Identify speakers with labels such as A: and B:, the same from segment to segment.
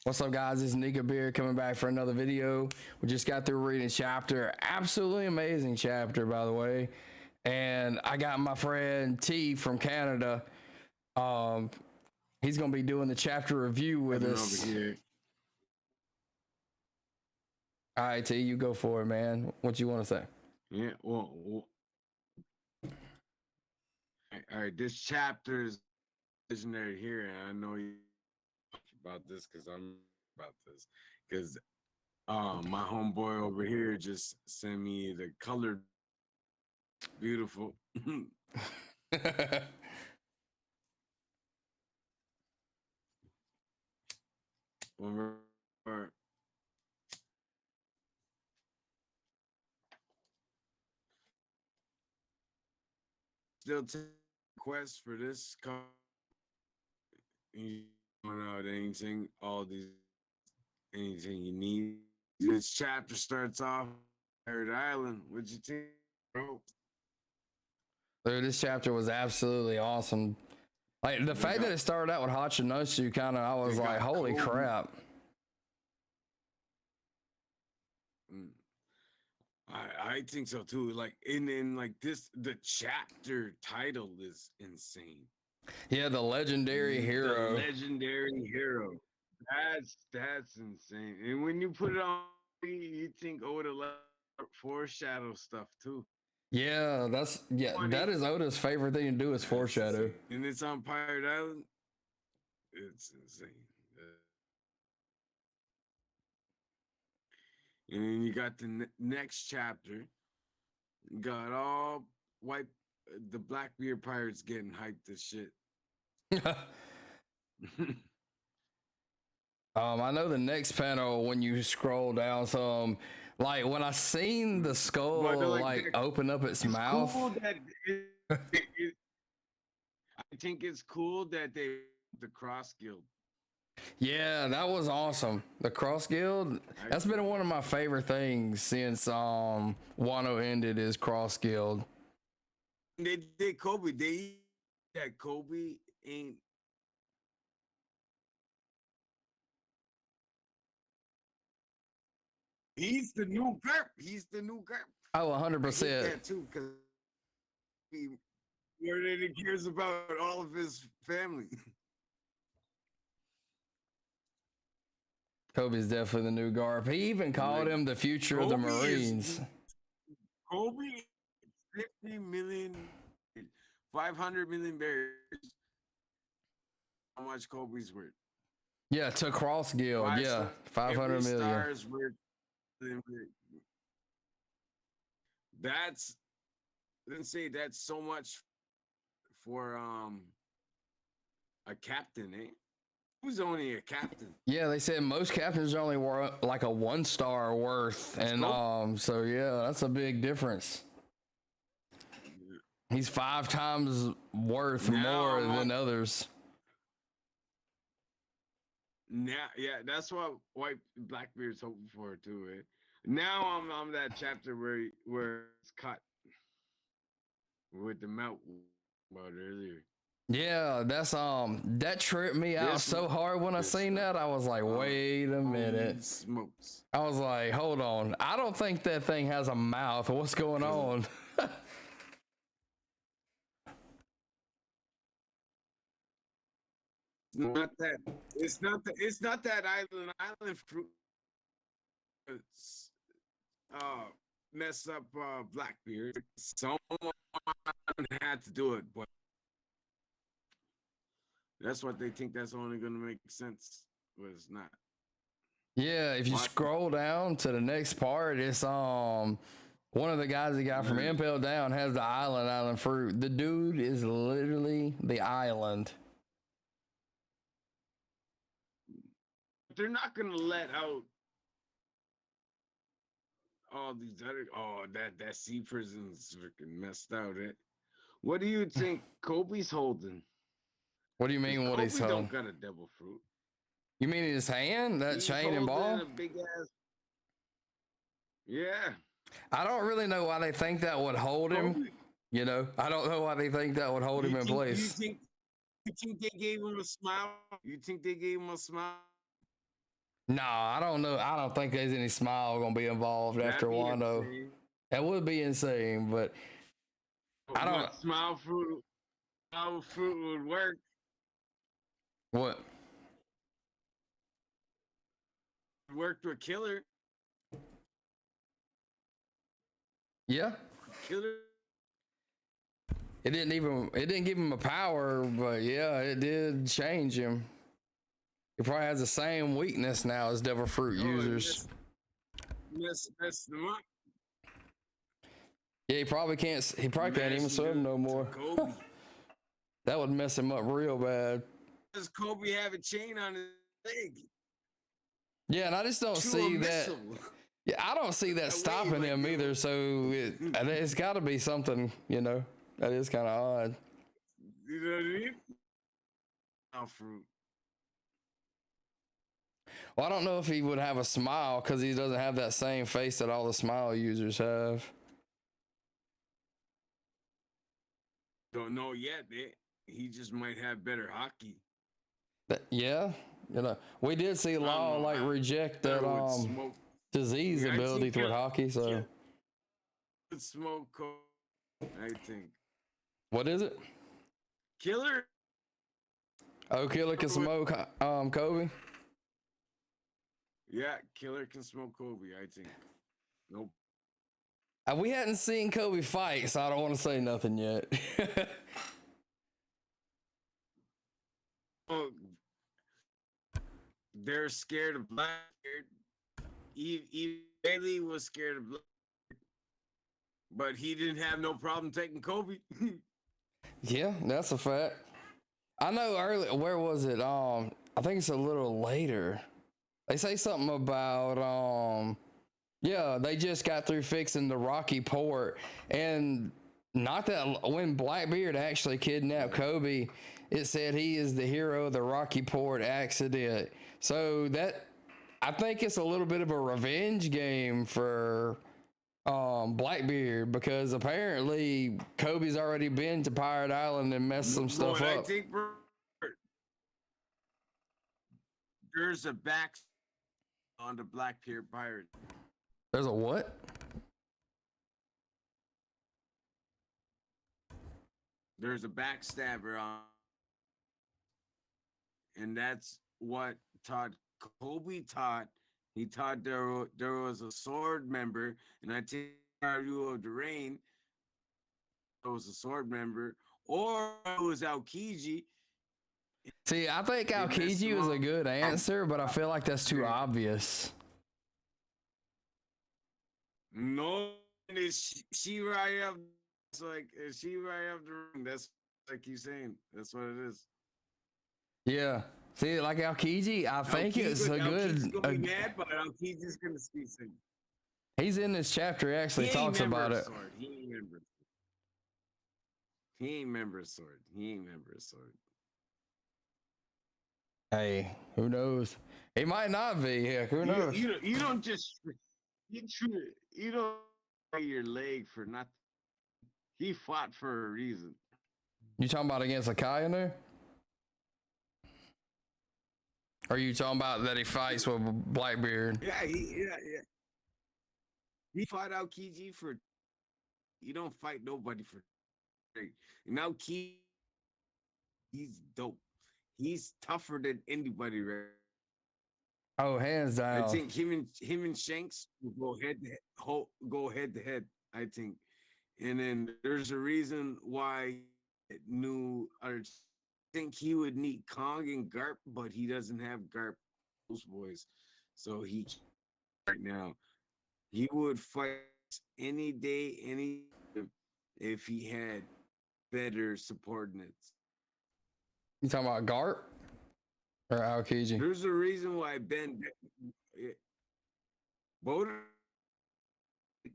A: What's up, guys? It's Nika Beer coming back for another video. We just got through reading a chapter. Absolutely amazing chapter, by the way. And I got my friend T from Canada. Um, he's going to be doing the chapter review with
B: Coming over
A: us.
B: here.
A: All right, T, you go for it, man. What you want to say?
B: Yeah, all right. This chapter is visionary here, and I know you about this because I'm about this because my homeboy over here just sent me the colored beautiful. When we're still taking requests for this, you want out anything, all these, anything you need. This chapter starts off Pirate Island. What you think, bro?
A: Dude, this chapter was absolutely awesome. Like the fact that it started out with Hachinosu, I was like, holy
B: Kobe.
A: crap.
B: I think so too. Like in like this, the chapter title is insane.
A: Yeah, the legendary hero.
B: The legendary hero. That's insane. And when you put it on, you think Oda foreshadow stuff too.
A: Yeah, that is Oda's favorite thing to do is foreshadow.
B: Insane. And it's on Pirate Island. It's insane. And then you got the next chapter. You got all white, the Blackbeard pirates getting hyped as shit.
A: I know the next panel when you scroll down some, like when I seen the skull open up its mouth.
B: Cool I think it's cool that they the Cross Guild.
A: Yeah, that was awesome. The Cross Guild, that's been one of my favorite things since Wano ended is Cross Guild.
B: They did Kobe. That Kobe ain't. He's the new Garp. He's the new Garp.
A: Oh, 100%.
B: That too, because he more than he cares about all of his family.
A: Kobe's definitely the new Garp. He even called him the future of the Marines.
B: Kobe, 50 million, 500 million bears. How much Kobe's worth?
A: Yeah, to Cross Guild. 500 million.
B: Stars worth. That's, let's say that's so much for a captain, eh? Who's only a captain?
A: Yeah, they said most captains are only like a 1-star worth, and so yeah, that's a big difference. He's 5 times worth more than others.
B: Yeah, that's what White Blackbeard's hoping for too. Eh? Now I'm that chapter where it's cut with the mount about earlier.
A: Yeah, that's that tripped me out so hard when I seen that. I was like, wait a minute.
B: Smokes.
A: I was like, hold on. I don't think that thing has a mouth. What's going on?
B: It's not that island fruit. It's mess up Blackbeard. Someone had to do it, but that's what they think that's only gonna make sense, but it's not.
A: Yeah, if you scroll down to the next part, it's one of the guys that got from Impel Down has the island fruit. The dude is literally the island.
B: They're not gonna let out all these other that sea prison's freaking messed out. What do you think Kobe's holding?
A: What do you mean? What he's holding?
B: Don't got a devil fruit.
A: You mean his hand? That chain and ball?
B: A big ass. Yeah.
A: I don't really know why they think that would hold him. You know, I don't know why they think that would hold him in place.
B: You think they gave him a smile? You think they gave him a smile?
A: No, I don't know. I don't think there's any Smile gonna be involved after
B: That'd be
A: Wando.
B: insane.
A: That would be insane, but I don't.
B: But smile fruit would work.
A: What?
B: Worked with Killer.
A: Yeah.
B: Killer.
A: It didn't even. It didn't give him a power, but yeah, it did change him. He probably has the same weakness now as Devil Fruit users.
B: Mess them up.
A: Yeah, he probably can't. He probably can't even swim no more.
B: Kobe.
A: That would mess him up real bad.
B: Does Kobe have a chain on his leg?
A: Yeah, and I just don't see that. Yeah, I don't see that stopping him either. So it's got to be something, that is kind of odd.
B: You know what I mean? Fruit.
A: Well, I don't know if he would have a Smile because he doesn't have that same face that all the Smile users have.
B: Don't know yet. He just might have better hockey.
A: Yeah, we did see Law reject that disease ability toward hockey. So
B: smoke, I think.
A: What is it?
B: Killer.
A: Oh, Killer can smoke Kobe.
B: Yeah, Killer can smoke Kobe, I think. Nope.
A: We hadn't seen Kobe fight, so I don't want to say nothing yet.
B: Oh, they're scared of Blackbeard. Bailey was scared of Blackbeard, but he didn't have no problem taking Kobe.
A: Yeah, that's a fact. I know earlier, where was it? I think it's a little later. They say something about they just got through fixing the Rocky Port, and not that when Blackbeard actually kidnapped Kobe, it said he is the hero of the Rocky Port accident. So that, I think it's a little bit of a revenge game for Blackbeard, because apparently Kobe's already been to Pirate Island and messed some stuff up.
B: I think there's a back on the Blackbeard pirate.
A: There's a what?
B: There's a backstabber on, and that's what Kobe taught. He taught there was a sword member, and I think you of the Rain, there was a sword member, or it was Aokiji.
A: See, I think Aokiji was a good answer, but I feel like that's too obvious.
B: No, is she right up? It's like, is she right up the ring? That's like you saying. That's what it is.
A: Yeah. See, like Aokiji, I think it's a good.
B: He's gonna be mad, but Aokiji's gonna speak.
A: He's in this chapter. He actually talks about it.
B: He ain't member. He ain't member sword. He ain't member sword.
A: Hey, who knows? He might not be. Heck, who knows?
B: You don't just you don't play your leg for nothing. He fought for a reason.
A: You talking about against Akai in there? Or are you talking about that he fights with Blackbeard?
B: Yeah. He fought out Kiji for. You don't fight nobody for. Now Kiji, he's dope. He's tougher than anybody, right?
A: Oh, hands down.
B: I think him and Shanks will go head to head. I think, and then there's a reason why I think he would need Kong and Garp, but he doesn't have Garp, those boys. So right now he would fight any day, if he had better subordinates.
A: You talking about Garp or Aokiji?
B: There's a reason why both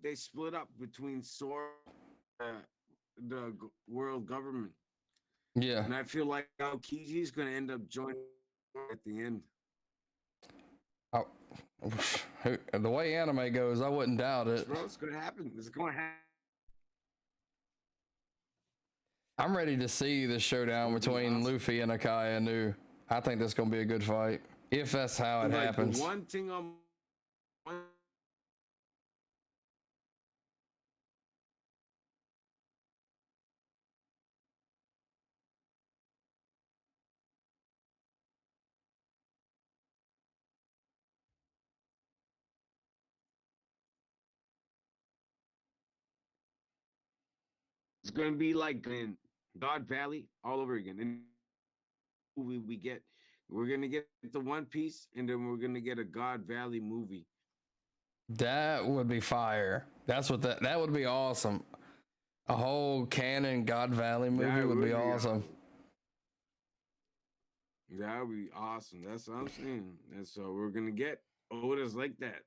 B: they split up between the world government.
A: Yeah,
B: and I feel like Aokiji is going to end up joining at the end.
A: Oh, the way anime goes, I wouldn't doubt it.
B: Bro, it's going to happen. It's going to happen.
A: I'm ready to see the showdown between Luffy and Akai Inu. I think that's going to be a good fight. if that's how it
B: Like the
A: happens.
B: one thing on it's gonna be like in God Valley all over again. And we get we're gonna get the One Piece, and then we're gonna get a God Valley movie.
A: That would be fire. That's what that would be awesome. A whole canon God Valley movie
B: That
A: would be
B: would be
A: awesome.
B: awesome. That would be awesome. That's what I'm saying. And so we're gonna get Oda's like that.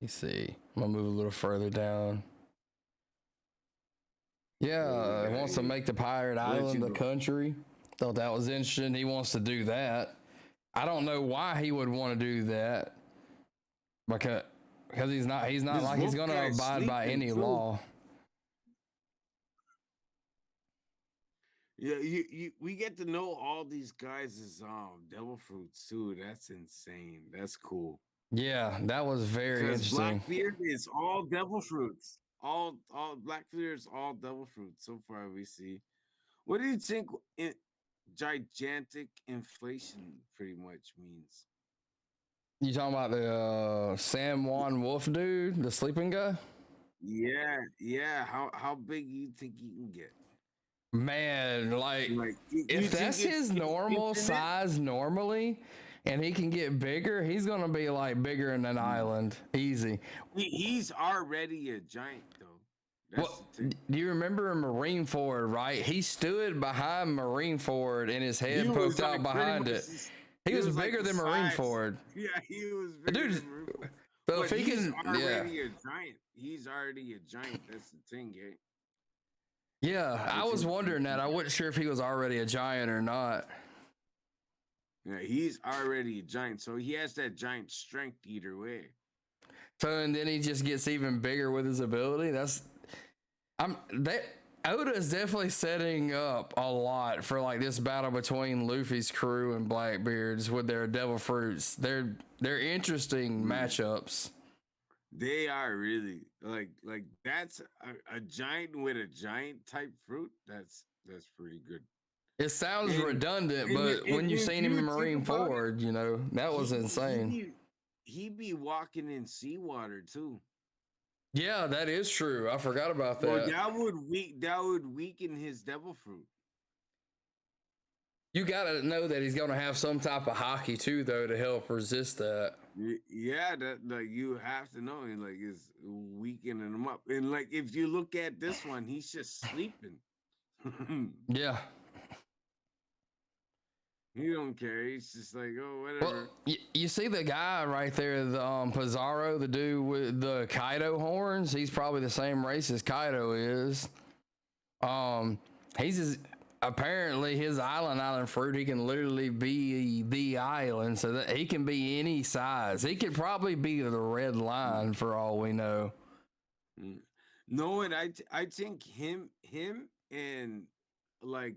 A: You see, I'm gonna move a little further down.
B: What we
A: Yeah, he
B: got
A: wants to
B: here?
A: make the pirate
B: I'll let you
A: island a
B: go.
A: country. Thought that was interesting. He wants to do that. I don't know why he would want to do that. Because he's not
B: This
A: like he's
B: wolf
A: gonna
B: guy's
A: abide by
B: sleeping
A: any
B: too.
A: law.
B: Yeah, we get to know all these guys as devil fruits too. That's insane. That's cool.
A: Yeah, that was very
B: Because
A: interesting.
B: Blackbeard is all devil fruits. All Blackbeard is all devil fruits so far we see. What do you think gigantic inflation pretty much means?
A: You talking about the Sam Wan Wolf dude, the sleeping guy?
B: Yeah, yeah. How big you think you can get?
A: Man, like
B: Like you
A: if
B: think
A: that's
B: it's
A: his normal
B: infinite?
A: size normally, and he can get bigger, he's gonna be like bigger than an
B: Mm.
A: island, easy.
B: He's already a giant though. That's
A: Well,
B: the thing.
A: do you remember Marineford, right? He stood behind Marineford and his
B: He
A: head
B: was
A: poked out
B: like pretty
A: behind
B: much
A: it.
B: this,
A: He
B: he
A: was
B: was like
A: bigger
B: the
A: than
B: size.
A: Marineford.
B: Yeah, he was bigger
A: Dude,
B: than Marineford.
A: so if
B: But
A: he
B: he's
A: can, yeah.
B: already a giant. He's already a giant. That's the thing, eh?
A: Yeah,
B: I
A: I was
B: think
A: wondering that. I wasn't sure if he was already a giant or not.
B: yeah, he's already a giant. So he has that giant strength either way.
A: So and then he just gets even bigger with his ability. I'm that Oda is definitely setting up a lot for like this battle between Luffy's crew and Blackbeard's with their devil fruits. They're interesting
B: Mm.
A: matchups.
B: They are really like that's a giant with a giant type fruit. That's pretty good.
A: It sounds
B: And
A: redundant,
B: and
A: but
B: and
A: when you
B: if
A: seen him in
B: you think
A: Marine
B: about it,
A: Ford, that was
B: he he
A: insane.
B: be he be walking in seawater too.
A: Yeah, that is true. I forgot about
B: So
A: that.
B: that would weaken his devil fruit.
A: You got to know that he's going to have some type of hockey too, though, to help resist that.
B: Yeah, that like you have to know, and like it's weakening him up. And like if you look at this one, he's just sleeping.
A: Yeah.
B: He don't care. He's just like, oh,
A: Well,
B: whatever.
A: you see the guy right there, the Pizarro, the dude with the Kaido horns. He's probably the same race as Kaido is. Um, he's just, apparently his island fruit. He can literally be the island, so that he can be any size. He could probably be the red line for all we know.
B: Mm. No, and I think him and like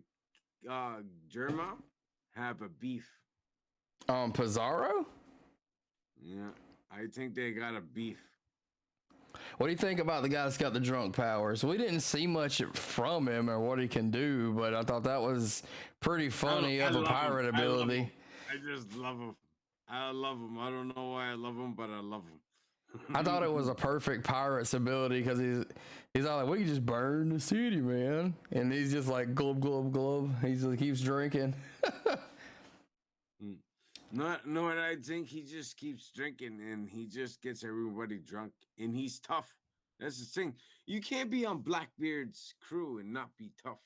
B: Germa have a beef.
A: Pizarro.
B: Yeah, I think they got a beef.
A: What do you think about the guy that's got the drunk powers? We didn't see much from him or what he can do, but I thought that was pretty funny
B: I
A: of a
B: love him.
A: pirate
B: I love
A: ability.
B: him. I just love him. I love him. I don't know why I love him, but I love
A: I thought it
B: him.
A: was a perfect pirate's ability because he's all like, "We can just burn the city, man," and he's just like glub glub glub. He just keeps drinking.
B: Mm. Not no, and I think he just keeps drinking and he just gets everybody drunk and he's tough. That's the thing. You can't be on Blackbeard's crew and not be tough.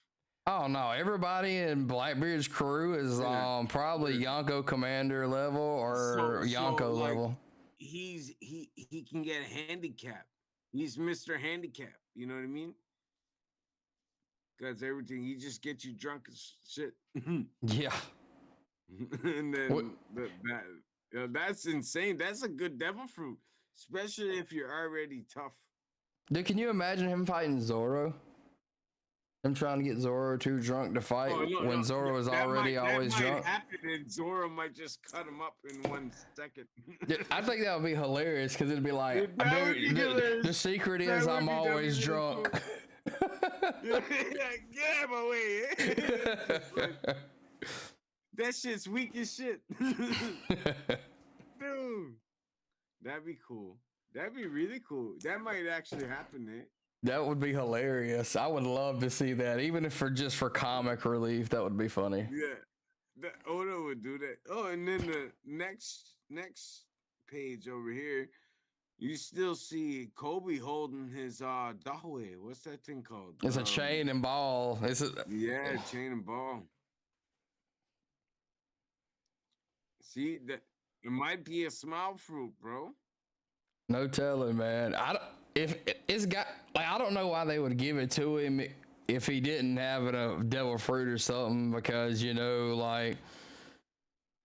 A: Oh no! Everybody in Blackbeard's crew is
B: Yeah.
A: probably
B: Yeah.
A: Yonko Commander level or
B: So
A: Yonko
B: like
A: level.
B: he can get handicapped. He's Mr. Handicap. You know what I mean? That's everything. He just gets you drunk as shit.
A: Yeah.
B: And
A: What?
B: then that's insane. That's a good devil fruit, especially if you're already tough.
A: Dude, can you imagine him fighting Zoro? Him trying to get Zoro too drunk to fight
B: Oh no,
A: when
B: no,
A: Zoro was
B: that
A: already
B: might
A: always drunk.
B: happen, and Zoro might just cut him up in 1 second.
A: Yeah, I think that would be hilarious because it'd be like,
B: That would be
A: dude, the
B: hilarious.
A: secret
B: That
A: is
B: would
A: I'm
B: be that'd be
A: always
B: really
A: drunk.
B: cool. Get out of my way. It's just like, that shit's weak as shit. Dude, that'd be cool. That'd be really cool. That might actually happen, Nate.
A: That would be hilarious. I would love to see that, even if for comic relief. That would be funny.
B: Yeah, that Oda would do that. Oh, and then the next page over here, you still see Kobe holding his Dahue. What's that thing called?
A: It's a chain and ball.
B: Yeah, chain and ball. See that it might be a smile fruit, bro.
A: No telling, man. I don't, if it's got like I don't know why they would give it to him if he didn't have a devil fruit or something, because like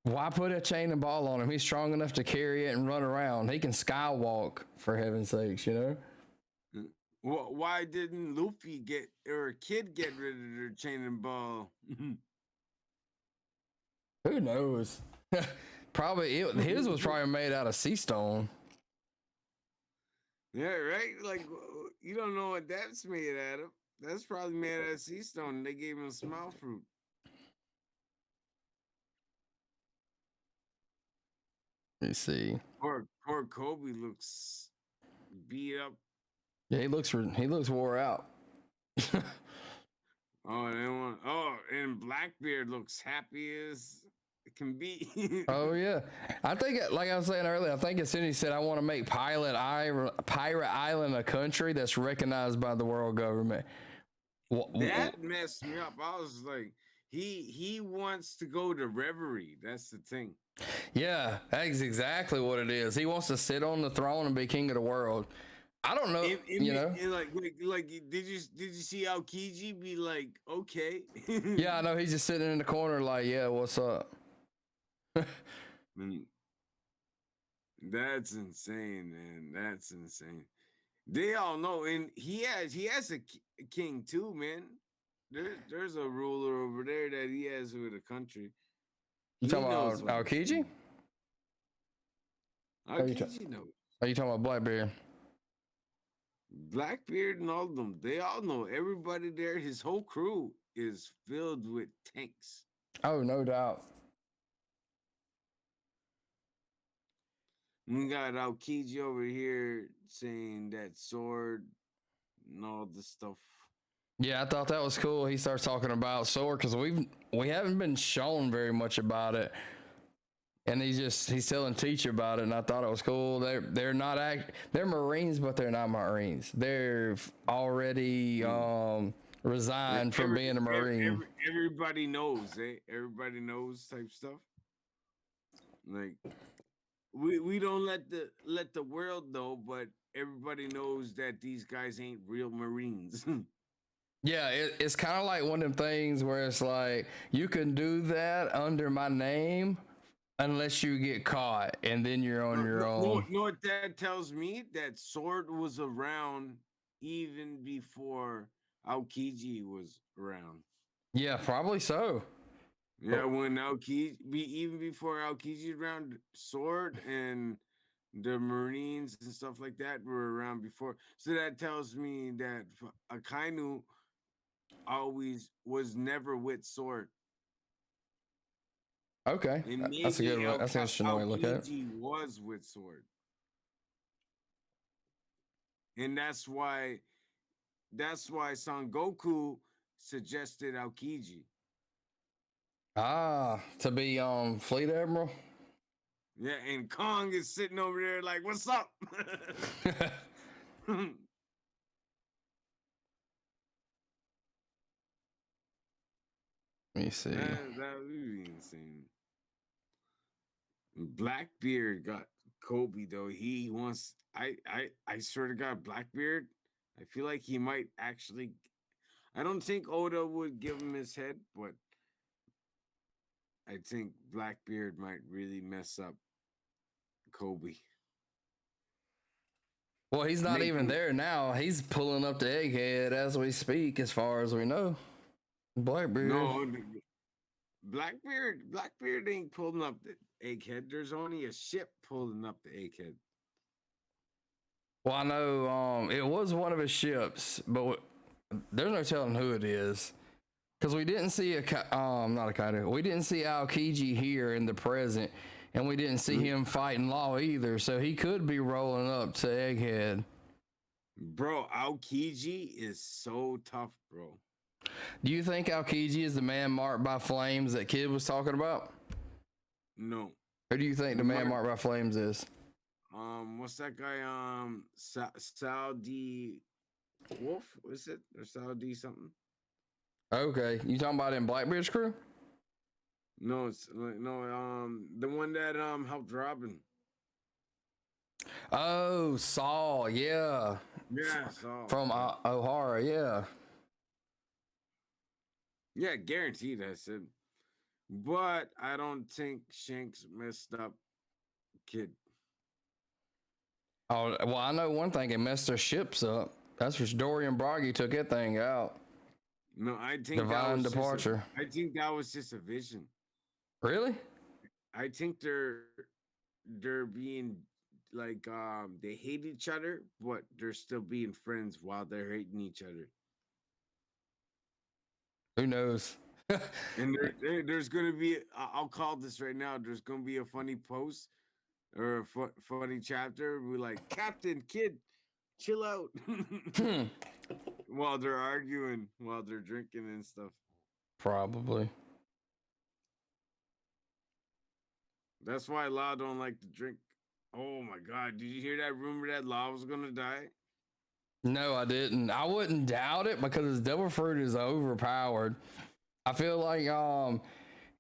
A: why put a chain and ball on him? He's strong enough to carry it and run around. He can skywalk, for heaven's sakes,
B: Well, why didn't Luffy Kid get rid of their chain and ball?
A: Who knows? His was probably made out of sea stone.
B: Yeah, right. Like you don't know what that's made out of. That's probably made out of sea stone. They gave him smile fruit.
A: Let me see.
B: Poor Kobe looks beat up.
A: Yeah, he looks wore out.
B: And Blackbeard looks happy as it can be.
A: Oh yeah, I think like I was saying earlier, I think as soon as he said, "I want to make Pirate Island a country that's recognized by the world government."
B: That messed me up. I was like, he wants to go to Reverie. That's the thing.
A: Yeah, that's exactly what it is. He wants to sit on the throne and be king of the world. I don't know,
B: like did you see Aokiji be like, okay?
A: Yeah, I know he's just sitting in the corner like, yeah, what's up?
B: That's insane, man. That's insane. They all know, and he has a king too, man. There's a ruler over there that he has with a country.
A: You talking about Aokiji?
B: Aokiji knows.
A: Are you talking about Blackbeard?
B: Blackbeard and all of them, they all know. Everybody there, his whole crew is filled with tanks.
A: Oh, no doubt.
B: We got Aokiji over here saying that sword and all this stuff.
A: Yeah, I thought that was cool. He starts talking about sword because we haven't been shown very much about it, and he's telling Teacher about it, and I thought it was cool. They're Marines, but they're not Marines. They're already resigned from being a Marine.
B: Everybody knows, everybody knows type stuff. Like we don't let the world know, but everybody knows that these guys ain't real Marines.
A: Yeah, it's kind of like one of them things where it's like, you can do that under my name unless you get caught, and then you're on your own.
B: You know what that tells me? That sword was around even before Aokiji was around.
A: Yeah, probably so.
B: Yeah, when even before Aokiji around, sword and the Marines and stuff like that were around before. So that tells me that Akainu always was never with sword.
A: Okay,
B: And
A: that's a good
B: maybe
A: one. That's an interesting way to look at it.
B: Aokiji was with sword. And that's why Son Goku suggested Aokiji.
A: Ah, to be Fleet Admiral.
B: Yeah, and Kong is sitting over there like, "What's up?"
A: Let me see.
B: That would be insane. Blackbeard got Kobe though. He wants. I swear to God, Blackbeard. I feel like he might actually. I don't think Oda would give him his head, but I think Blackbeard might really mess up Kobe.
A: Well, he's not even
B: making
A: there now. He's pulling up the egghead as we speak, as far as we know. Blackbeard.
B: no Blackbeard ain't pulling up the egghead. There's only a ship pulling up the egghead.
A: Well, I know it was one of his ships, but there's no telling who it is. Because we didn't see not a Kaido. We didn't see Aokiji here in the present, and we didn't see him fighting Law either. So he could be rolling up to Egghead.
B: Bro, Aokiji is so tough, bro.
A: Do you think Aokiji is the man marked by flames that Kid was talking about?
B: No.
A: Who do you think the man marked by flames is?
B: What's that guy? Saudi Wolf, is it? Or Saudi something?
A: Okay, you talking about in Blackbeard's crew?
B: No, it's no. The one that helped Robin.
A: Oh, Saul, yeah.
B: Yeah, Saul.
A: From O'Hara, yeah.
B: Yeah, guaranteed. I said, but I don't think Shanks messed up Kid.
A: Oh, well, I know one thing. It messed their ships up. That's for Dorian Broggy took that thing out.
B: No, I think
A: Divine departure.
B: I think that was just a vision.
A: Really?
B: I think they're being like they hate each other, but they're still being friends while they're hating each other.
A: Who knows?
B: And there's gonna be I'll call this right now. There's gonna be a funny post or a funny chapter. We're like, Captain Kid, chill out. While they're arguing, while they're drinking and stuff.
A: Probably.
B: That's why Law don't like to drink. Oh my God! Did you hear that rumor that Law was gonna die?
A: No, I didn't. I wouldn't doubt it because his devil fruit is overpowered. I feel like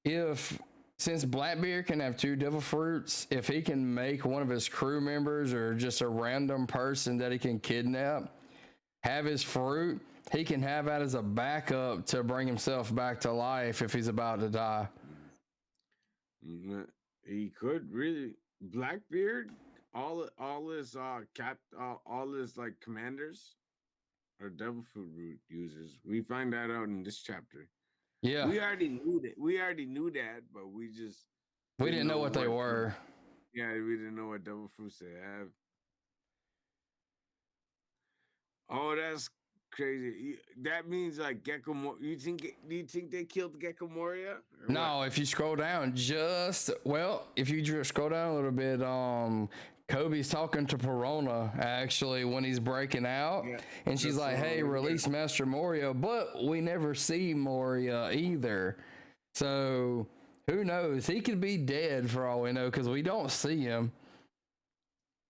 A: if since Blackbeard can have 2 devil fruits, if he can make one of his crew members or just a random person that he can kidnap have his fruit, he can have that as a backup to bring himself back to life if he's about to die.
B: He could really Blackbeard. All his all his like commanders are devil fruit root users. We find that out in this chapter.
A: Yeah,
B: We already knew that. We already knew that, but we just
A: we didn't know what they were.
B: Yeah, we didn't know what devil fruits they have. Oh, that's crazy. That means like Gecko. Do you think they killed Gecko Moria?
A: No, if you scroll down, if you just scroll down a little bit, Kobe's talking to Perona actually when he's breaking out, and she's like, "Hey, release Master Moria," but we never see Moria either. So who knows? He could be dead for all we know because we don't see him.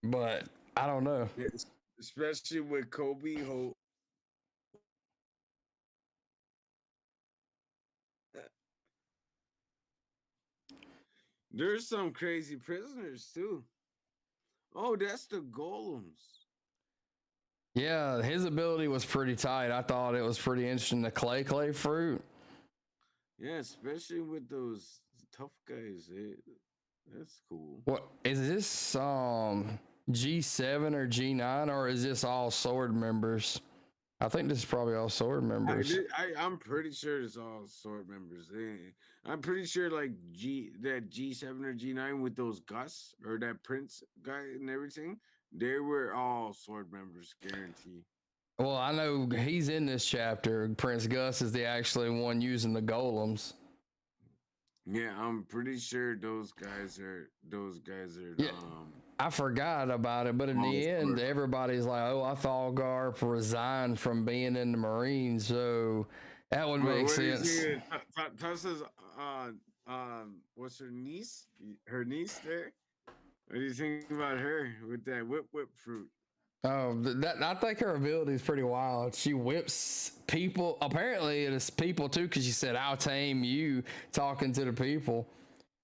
A: But I don't know.
B: Especially with Kobe. There's some crazy prisoners too. Oh, that's the golems.
A: Yeah, his ability was pretty tight. I thought it was pretty interesting. The clay fruit.
B: Yeah, especially with those tough guys. That's cool.
A: What is this? G7 or G9, or is this all sword members? I think this is probably all sword members.
B: I'm pretty sure it's all sword members. I'm pretty sure like G7 or G9 with those Gus or that Prince guy and everything, they were all sword members, guarantee.
A: Well, I know he's in this chapter. Prince Gus is the actually one using the golems.
B: Yeah, I'm pretty sure those guys are.
A: Yeah. I forgot about it, but in the end, everybody's like, "Oh, I thought Garp resigned from being in the Marines," so that would make sense.
B: Tessa's, what's her niece? Her niece there. What do you think about her with that whip fruit?
A: Oh, I think her ability is pretty wild. She whips people. Apparently, it is people too, because she said, "I'll tame you," talking to the people.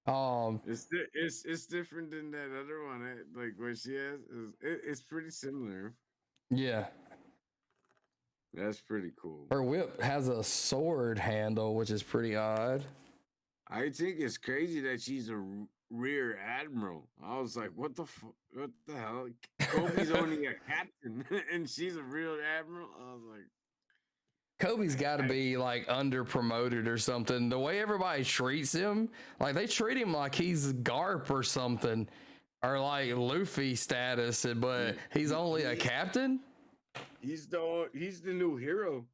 B: It's different than that other one. Like what she has it's pretty similar.
A: Yeah,
B: that's pretty cool.
A: Her whip has a sword handle, which is pretty odd.
B: I think it's crazy that she's a rear admiral. I was like, what the hell? Kobe's only a captain, and she's a real admiral. I was like,
A: Kobe's got to be like under promoted or something. The way everybody treats him, like they treat him like he's Garp or something, or like Luffy status, but he's only a captain.
B: he's the new hero.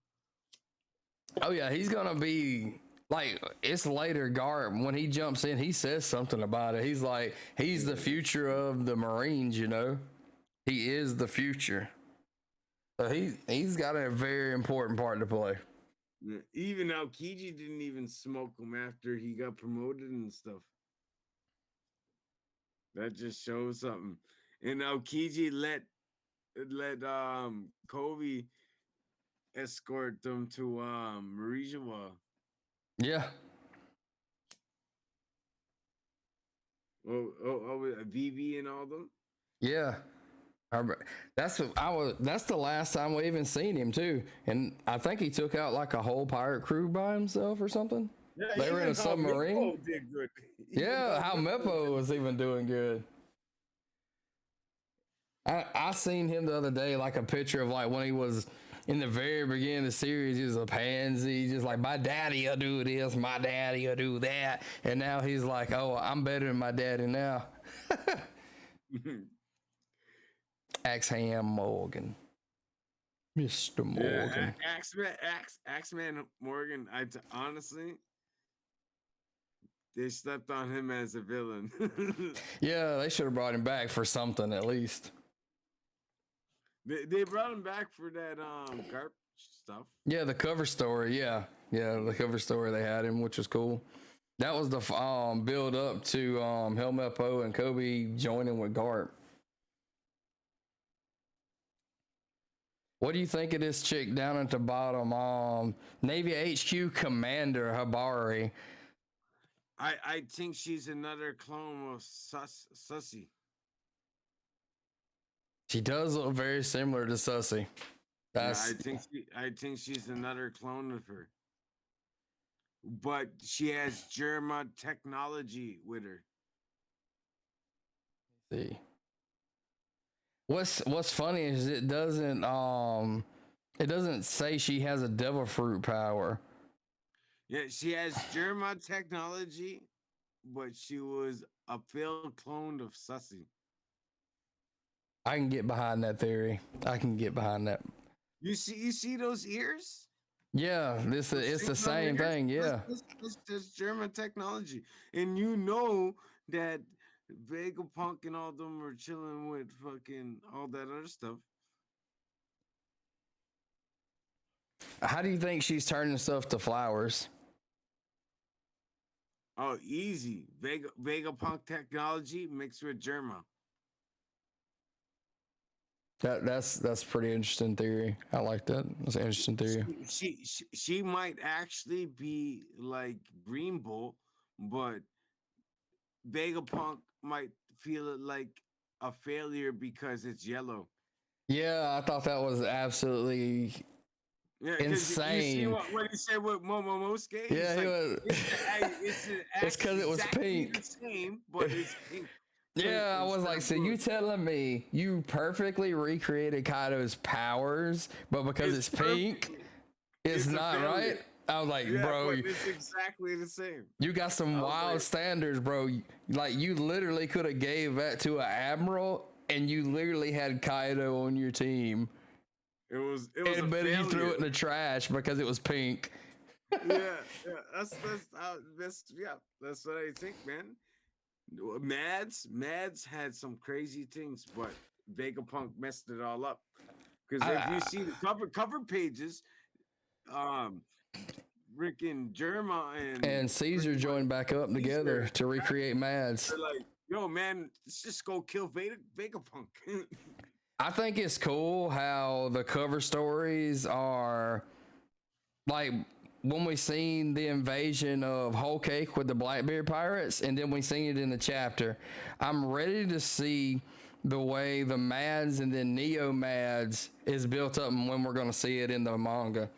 A: Oh yeah, he's gonna be like it's later. Garp when he jumps in, he says something about it. He's like he's the future of the Marines. You know, he is the future. So he's got a very important part to play.
B: Even Aokiji didn't even smoke him after he got promoted and stuff. That just shows something. And Aokiji let Kobe escort them to Marijawa.
A: Yeah,
B: VV and all them.
A: yeah. That's what I was. That's the last time we even seen him too, and I think he took out like a whole pirate crew by himself or something.
B: Yeah,
A: They were in a submarine.
B: Meppo did good.
A: Yeah, how Meppo was even doing good. I seen him the other day, like a picture of like when he was in the very beginning of the series. He was a pansy, just like my daddy'll do this, my daddy'll do that, and now he's like, oh, I'm better than my daddy now. Axeham Morgan, Mr. Morgan.
B: Axeman Morgan. Honestly, they slept on him as a villain.
A: Yeah, they should have brought him back for something at least.
B: They brought him back for that Garp stuff.
A: Yeah, the cover story. Yeah, the cover story they had him, which was cool. That was the build up to Helmeppo and Kobe joining with Garp. What do you think of this chick down at the bottom? Navy HQ Commander Habari.
B: I think she's another clone of Sussy.
A: She does look very similar to Sussy.
B: That's... Yeah, I think she's another clone of her. But she has Germa technology with her.
A: Let's see. What's funny is it doesn't say she has a devil fruit power.
B: Yeah, she has Germa technology, but she was a failed clone of Sussy.
A: I can get behind that theory. I can get behind that.
B: You see those ears?
A: Yeah, it's the same thing. Yeah,
B: this German technology, and you know that Vegapunk and all them are chilling with fucking all that other stuff.
A: How do you think she's turning stuff to flowers?
B: Oh, easy. Vegapunk technology mixed with Germa.
A: That's pretty interesting theory. I like that. That's an interesting theory.
B: She might actually be like Green Bull, but Vegapunk might feel it like a failure because it's yellow.
A: Yeah, I thought that was absolutely insane.
B: You see what he said with Momomosuke?
A: Yeah, he was. It's because it was pink.
B: The same, but it's pink.
A: Yeah, I was like, so you telling me you perfectly recreated Kaido's powers, but because it's pink, it's not right? I was like, yeah, bro,
B: it's exactly the same.
A: You got some wild standards, bro. Like you literally could have gave that to an admiral, and you literally had Kaido on your team.
B: It was
A: and but you threw it in the trash because it was pink.
B: yeah, that's what I think, man. Mads had some crazy things, but Vegapunk messed it all up. Because if you see the cover pages, Rick and Germa
A: and Caesar joined back up together to recreate Mads.
B: They're like, yo, man, let's just go kill Vegapunk.
A: I think it's cool how the cover stories are like when we seen the invasion of Whole Cake with the Blackbeard pirates, and then we seen it in the chapter. I'm ready to see the way the Mads and then Neo Mads is built up and when we're going to see it in the manga.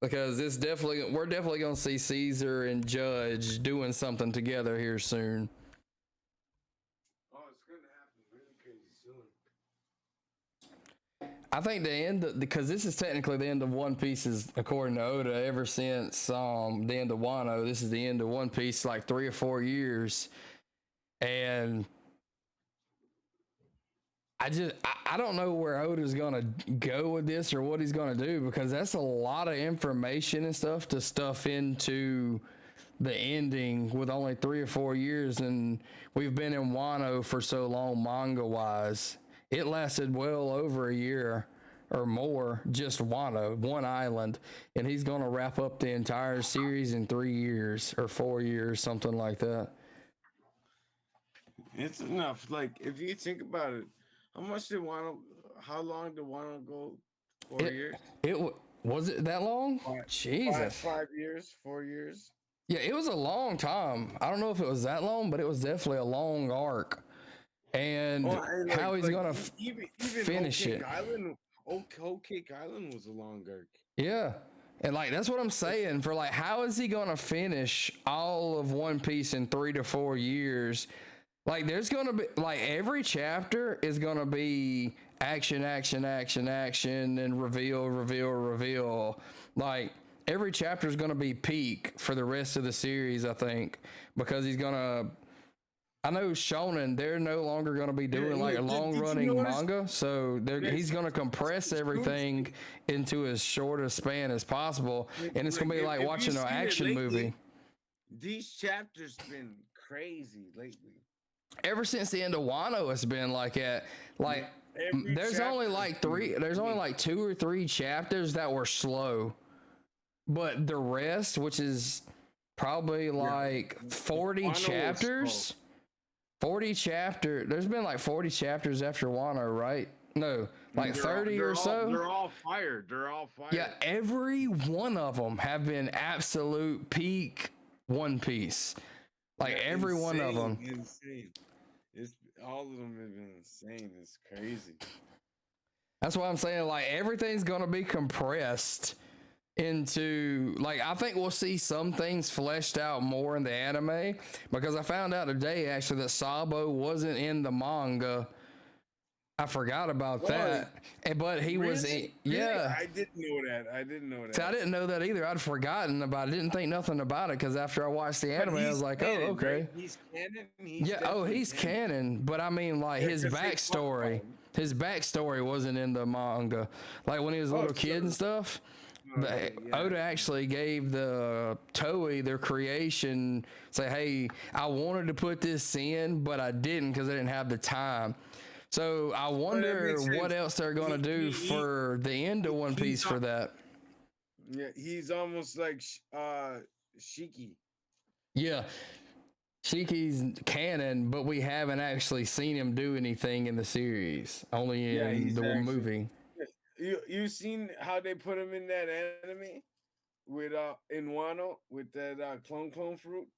A: Because we're definitely going to see Caesar and Judge doing something together here soon.
B: Oh, it's going to happen really crazy soon.
A: I think the end because this is technically the end of One Piece, is according to Oda. Ever since the end of Wano, this is the end of One Piece, like 3 or 4 years, and I don't know where Oda's gonna go with this or what he's gonna do, because that's a lot of information and stuff to stuff into the ending with only 3 or 4 years, and we've been in Wano for so long manga wise. It lasted well over a year or more, just Wano, one island, and he's gonna wrap up the entire series in 3 years or 4 years, something like that.
B: It's enough. Like if you think about it, how much did Wano? How long did Wano go? 4 years.
A: Was it that long? Jesus.
B: 5 years, 4 years.
A: Yeah, it was a long time. I don't know if it was that long, but it was definitely a long arc. And
B: And
A: how he's gonna
B: even
A: finish
B: Whole Cake
A: it.
B: Island, Whole Cake Island was a long arc.
A: Yeah. And like that's what I'm saying. For like, how is he gonna finish all of One Piece in 3 to 4 years? Like, there's gonna be like every chapter is gonna be action, action, action, action, and reveal, reveal, reveal. Like every chapter is gonna be peak for the rest of the series, I think, because he's gonna. I know Shonen, they're no longer going to be doing like a long running manga, so he's going to compress everything into as short a span as possible, and it's going to be like watching an action movie.
B: These chapters been crazy lately.
A: Ever since the end of Wano, it's been like at like there's only like 2 or 3 chapters that were slow, but the rest, which is probably like 40 chapters. 40 chapter. There's been like 40 chapters after Wano, right? No, like 30 or so.
B: They're all fired.
A: Yeah, every one of them have been absolute peak One Piece. Like every one of them.
B: Insane. All of them have been insane. It's crazy.
A: That's why I'm saying like everything's gonna be compressed into, like, I think we'll see some things fleshed out more in the anime, because I found out today actually that Sabo wasn't in the manga. I forgot about that, but he was in. Yeah,
B: I didn't know that.
A: See, I didn't know that either. I'd forgotten about it. Didn't think nothing about it, because after I watched the anime, I was like,
B: canon,
A: oh, okay.
B: Right? He's canon.
A: He's canon. But I mean, like, his backstory wasn't in the manga. Like when he was a little kid and stuff. Oda actually gave the Toei their creation, say, hey, I wanted to put this in, but I didn't because I didn't have the time. So I wonder what else they're going to do for the end of One Piece for that.
B: Yeah, he's almost like Shiki.
A: Yeah, Shiki's canon, but we haven't actually seen him do anything in the series, only in the movie.
B: You seen how they put him in that anime with in Wano with that clone fruit?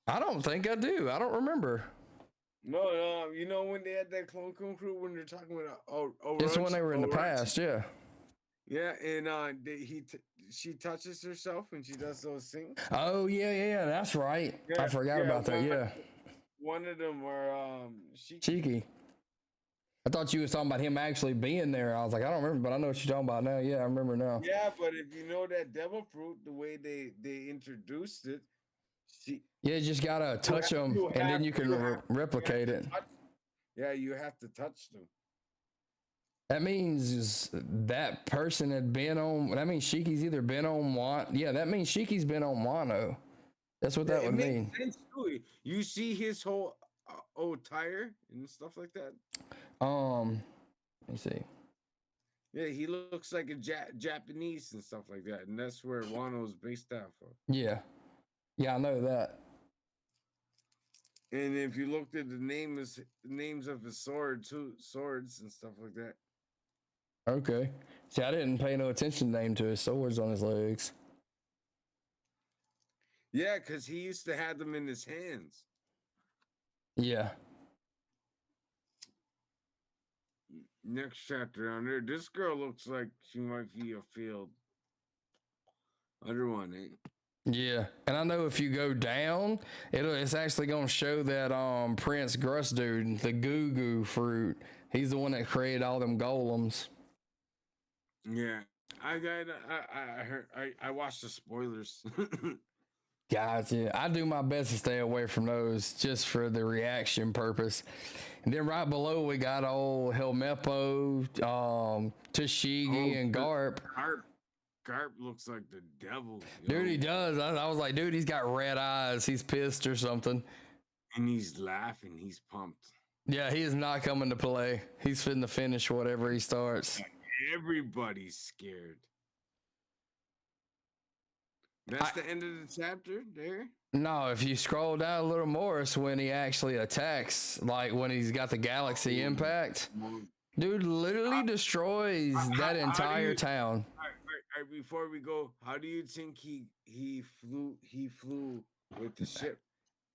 A: I don't think I do. I don't remember.
B: No, you know when they had that clone fruit when they're talking about
A: It's when they were in the past, yeah.
B: Yeah, and she touches herself and she does those things.
A: Oh yeah, that's right. Yeah, I forgot about that. Yeah,
B: one of them were
A: Shiki. I thought you was talking about him actually being there. I was like, I don't remember, but I know what you're talking about now. Yeah, I remember now.
B: Yeah, but if you know that devil fruit, the way they introduced it,
A: you just gotta touch them, and then you can replicate it.
B: Yeah, you have to touch them.
A: That means that person had been on. That means Shiki's either been on Wano. Yeah, that means Shiki's been on Wano. That's what that would mean.
B: You see his whole attire and stuff like that.
A: Let me see.
B: Yeah, he looks like a Japanese and stuff like that, and that's where Wano is based off of.
A: Yeah, I know that.
B: And if you looked at the names of his swords and stuff like that.
A: Okay. See, I didn't pay no attention name to his swords on his legs.
B: Yeah, because he used to have them in his hands.
A: Yeah.
B: Next chapter on there. This girl looks like she might be a field. Other one,
A: Yeah, and I know if you go down, it's actually gonna show that Prince Grus dude, the goo goo fruit. He's the one that created all them golems.
B: Yeah, I heard I watched the spoilers.
A: Gotcha. I do my best to stay away from those just for the reaction purpose. And then right below we got old Helmeppo, Tashigi, and Garp.
B: Garp looks like the devil.
A: Dude, he does. I was like, dude, he's got red eyes. He's pissed or something.
B: And he's laughing. He's pumped.
A: Yeah, he is not coming to play. He's fitting to finish whatever he starts.
B: Everybody's scared. That's the end of the chapter there?
A: No, if you scroll down a little more, it's when he actually attacks, like when he's got the galaxy impact. Dude literally destroys that entire town.
B: All right, before we go, how do you think he flew with the ship?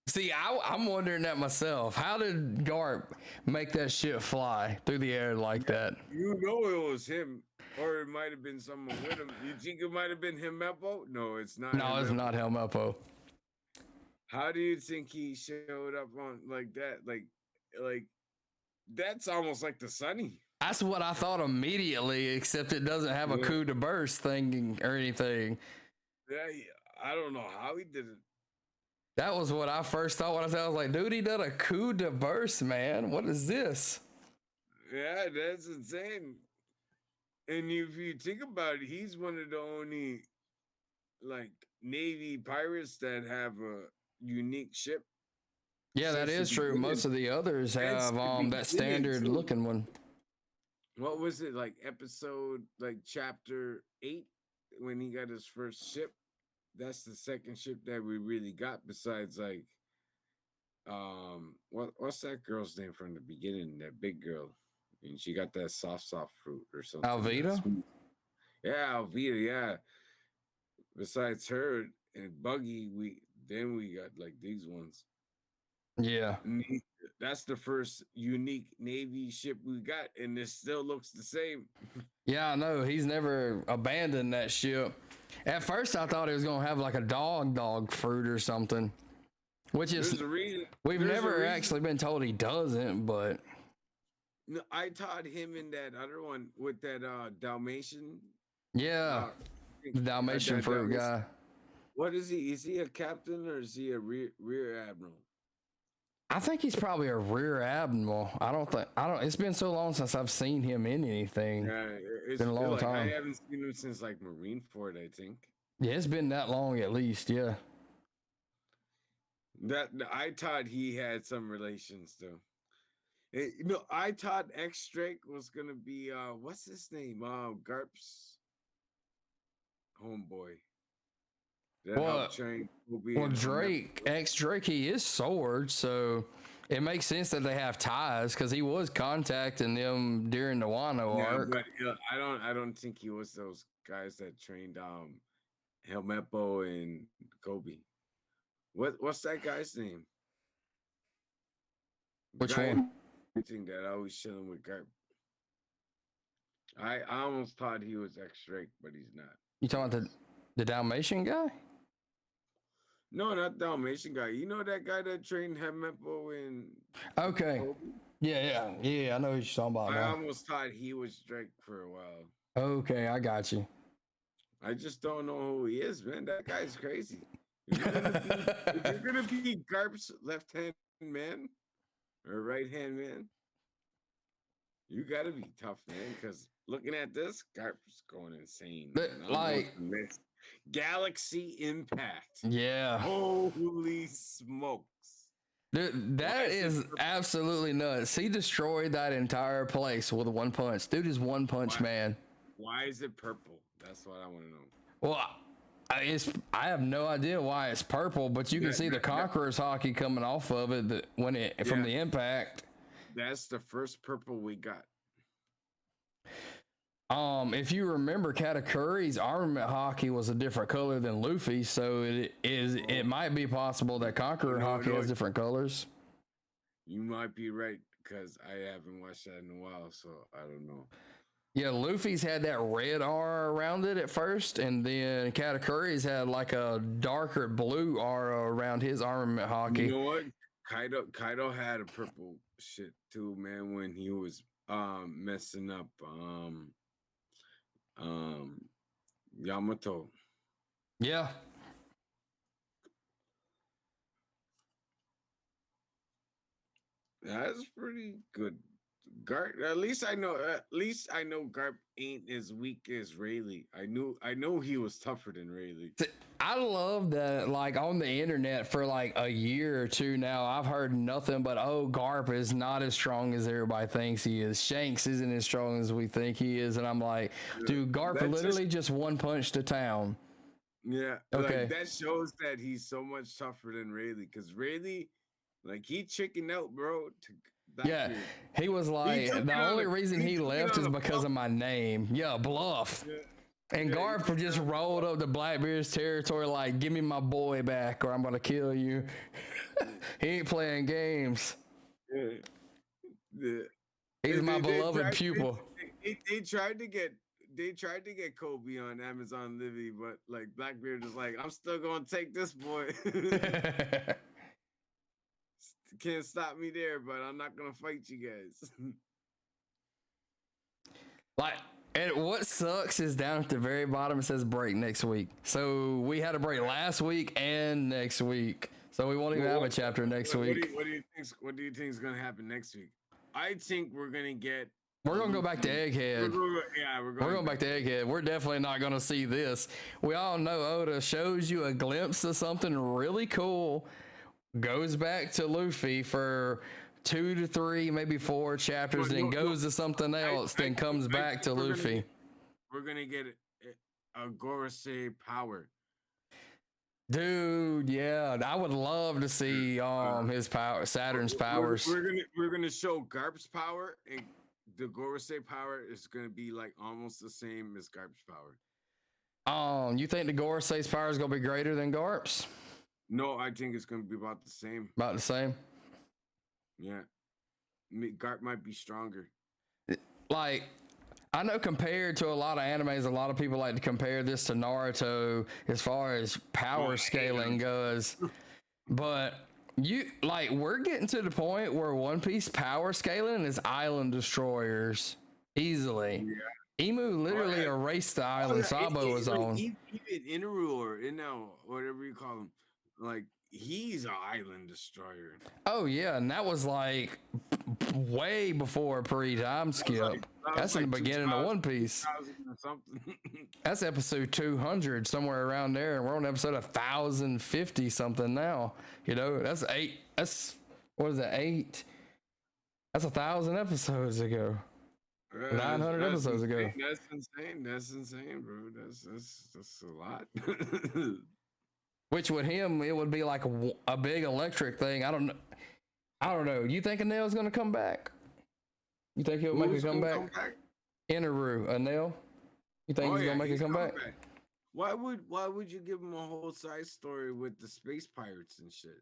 A: See, I'm wondering that myself. How did Garp make that ship fly through the air like that?
B: You know it was him, or it might have been someone with him. You think it might have been Helmeppo? No, it's not.
A: No, it's not Helmeppo.
B: How do you think he showed up on like that? Like that's almost like the Sunny.
A: That's what I thought immediately, except it doesn't have a coup de burst thing or anything.
B: Yeah, I don't know how he did it.
A: That was what I first thought when I said, I was like, dude, he did a coup de burst, man. What is this?
B: Yeah, that's insane. And if you think about it, he's one of the only like Navy pirates that have a unique ship.
A: Yeah, that is true. Most of the others have that standard looking one.
B: What was it, like episode, like chapter 8, when he got his first ship? That's the second ship that we really got, besides like what's that girl's name from the beginning, that big girl, and she got that soft fruit or something.
A: Alvita?
B: Yeah, Alvita, yeah. Besides her and Buggy, we got like these ones.
A: Yeah.
B: That's the first unique Navy ship we got, and it still looks the same.
A: Yeah, I know. He's never abandoned that ship. At first, I thought he was gonna have like a dog fruit or something, which is we've never actually been told he doesn't. But
B: no, I taught him in that other one with that Dalmatian.
A: Yeah, the Dalmatian fruit guy.
B: What is he? Is he a captain or is he a rear admiral?
A: I think he's probably a rear admiral. I don't. It's been so long since I've seen him in anything.
B: Yeah, it's been a long time. I haven't seen him since like Marineford, I think.
A: Yeah, it's been that long at least. Yeah.
B: That I thought he had some relations though. I thought X Drake was gonna be what's his name? Garp's homeboy.
A: Well, X Drake, he is Sword, so it makes sense that they have ties because he was contacting them during the Wano arc.
B: But I don't think he was those guys that trained Helmeppo and Kobe. What's that guy's name?
A: Which one?
B: I think that always chilling with Garp. I almost thought he was X Drake, but he's not.
A: You talking about the Dalmatian guy?
B: No, not Dalmatian guy. You know that guy that trained Helmeppo and
A: Okay. Kobe? Yeah. I know who you're talking about.
B: I almost thought he was Drake for a while.
A: Okay, I got you.
B: I just don't know who he is, man. That guy's crazy. If you're gonna be Garp's left-hand man or right-hand man, you gotta be tough, man. Because looking at this, Garp's going insane.
A: Like
B: Galaxy Impact.
A: Yeah.
B: Holy smokes.
A: Dude, that is absolutely nuts. He destroyed that entire place with one punch. Dude is one punch man.
B: Why is it purple? That's what I want to know.
A: Well, I have no idea why it's purple, but you can see the Conqueror's hockey coming off of it from the impact.
B: That's the first purple we got.
A: If you remember, Katakuri's armament hockey was a different color than Luffy, so it might be possible that Conqueror hockey has different colors.
B: You might be right, because I haven't watched that in a while, so I don't know.
A: Yeah, Luffy's had that red aura around it at first, and then Katakuri's had like a darker blue aura around his armament hockey.
B: You know what? Kaido had a purple shit too, man, when he was messing up um Yamato.
A: Yeah.
B: That's pretty good. Garp, at least I know. At least I know Garp ain't as weak as Rayleigh. I know he was tougher than Rayleigh.
A: I love that, like on the internet for like a year or two now, I've heard nothing but, oh, Garp is not as strong as everybody thinks he is. Shanks isn't as strong as we think he is. And I'm like, dude, Garp
B: That's
A: literally just one punch to town.
B: yeah, like
A: Okay.
B: that shows that he's so much tougher than Rayleigh. Because Rayleigh, like he chickened out, bro. To
A: Yeah.
B: Blackbeard.
A: He was
B: He
A: like,
B: took
A: the
B: it on
A: only
B: a
A: reason
B: he
A: he
B: took it
A: left
B: on
A: is
B: a
A: because
B: bluff.
A: of my name. Yeah, bluff.
B: Yeah,
A: And
B: yeah, he
A: Garp
B: took it
A: just
B: on a
A: rolled
B: bluff.
A: up to Blackbeard's territory like, give me my boy back or I'm going to kill you. He ain't playing games.
B: Yeah, yeah.
A: He's my
B: They
A: beloved
B: tried
A: pupil.
B: they tried to get Kobe on Amazon Livy, but like Blackbeard is like, I'm still gonna take this boy. Can't stop me there, but I'm not gonna fight you guys.
A: Like, and what sucks is down at the very bottom it says break next week. So we had a break last week and next week. So we won't even have a chapter next week.
B: What do you think is gonna happen next week? I think we're gonna get.
A: We're gonna go back to Egghead.
B: We're
A: going back to Egghead. We're definitely not gonna see this. We all know Oda shows you a glimpse of something really cool, goes back to Luffy for 2 to 3, maybe 4 chapters, then goes to something else, then comes back to Luffy.
B: We're gonna get a Gorosei power.
A: Dude, yeah, I would love to see his power, Saturn's powers.
B: We're gonna show Garp's power, and the Gorosei power is gonna be like almost the same as Garp's power.
A: You think the Gorosei's power is gonna be greater than Garp's?
B: No, I think it's gonna be about the same.
A: About the same?
B: Yeah, Garp might be stronger.
A: Like, I know compared to a lot of animes, a lot of people like to compare this to Naruto as far as power scaling goes. But we're getting to the point where One Piece power scaling is island destroyers easily. Yeah. Imu literally erased the island Sabo was on.
B: Even Inaru or whatever you call him, like he's an island destroyer.
A: Oh yeah, and that was like way before pre-time skip. That's in the beginning of One Piece. That's episode 200, somewhere around there, and we're on episode 1050 something now. You know, that's 8. That's what is it? 8. That's 1,000 episodes ago. 900 episodes ago.
B: That's insane. That's insane, bro. That's a lot.
A: Which with him, it would be like a big electric thing. I don't know. You think Anel's gonna come back? You think he'll make a comeback? Inaru, Anel. You think he's gonna make a comeback?
B: Why would you give him a whole side story with the space pirates and shit?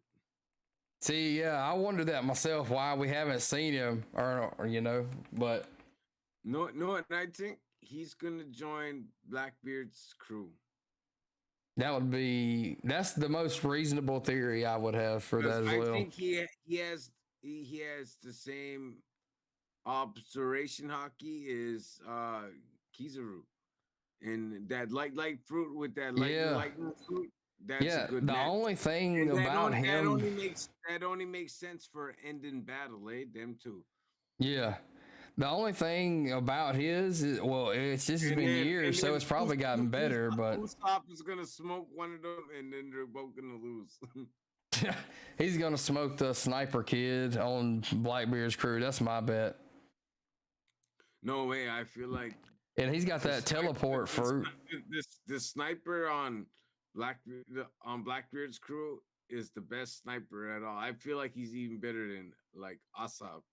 A: See, yeah, I wondered that myself. Why we haven't seen him, or but
B: no, and I think he's gonna join Blackbeard's crew.
A: That's the most reasonable theory I would have for that as well.
B: I think he has the same observation hockey is Kizaru, and that light fruit with that lightning fruit. That's a good
A: the
B: match.
A: only thing about him
B: that only makes sense for ending battle, them two.
A: Yeah. The only thing about his is, well, it's just been years, so it's probably gotten better. But
B: Usopp is gonna smoke one of them, and then they're both gonna lose.
A: He's gonna smoke the sniper kid on Blackbeard's crew. That's my bet.
B: No way. I feel like,
A: and he's got that teleport fruit.
B: This sniper on Blackbeard's crew is the best sniper at all. I feel like he's even better than like Usopp.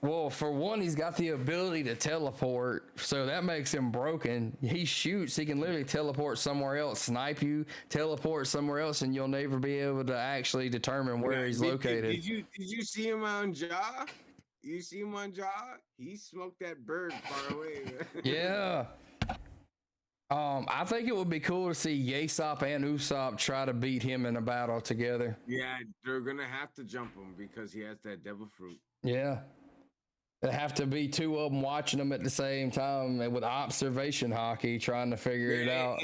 A: Well, for one, he's got the ability to teleport, so that makes him broken. He shoots, he can literally teleport somewhere else, snipe you, teleport somewhere else, and you'll never be able to actually determine where he's located.
B: Did you see him on Jaw? You see him on Jaw? He smoked that bird far away.
A: Yeah. I think it would be cool to see Yasopp and Usopp try to beat him in a battle together.
B: Yeah, they're gonna have to jump him because he has that devil fruit.
A: Yeah. It have to be two of them watching them at the same time and with observation hockey, trying to figure it
B: Yeah,
A: out.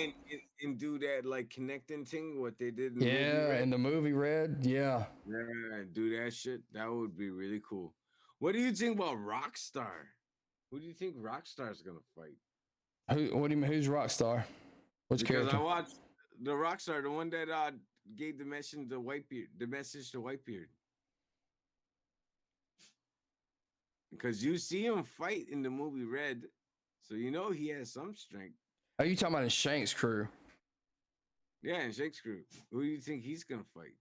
B: and do that like connecting thing, what they did in the movie,
A: Yeah,
B: right?
A: in the movie Red, yeah.
B: Yeah, do that shit. That would be really cool. What do you think about Rockstar? Who do you think Rockstar's gonna fight?
A: Who? What do you mean? Who's Rockstar? Which
B: Because I
A: character?
B: watched the Rockstar, the one that gave the message to Whitebeard, the message to Whitebeard. Because you see him fight in the movie Red, so you know he has some strength.
A: Are you talking about in Shank's crew?
B: Yeah, and Shakespeare. Who do you think he's gonna fight?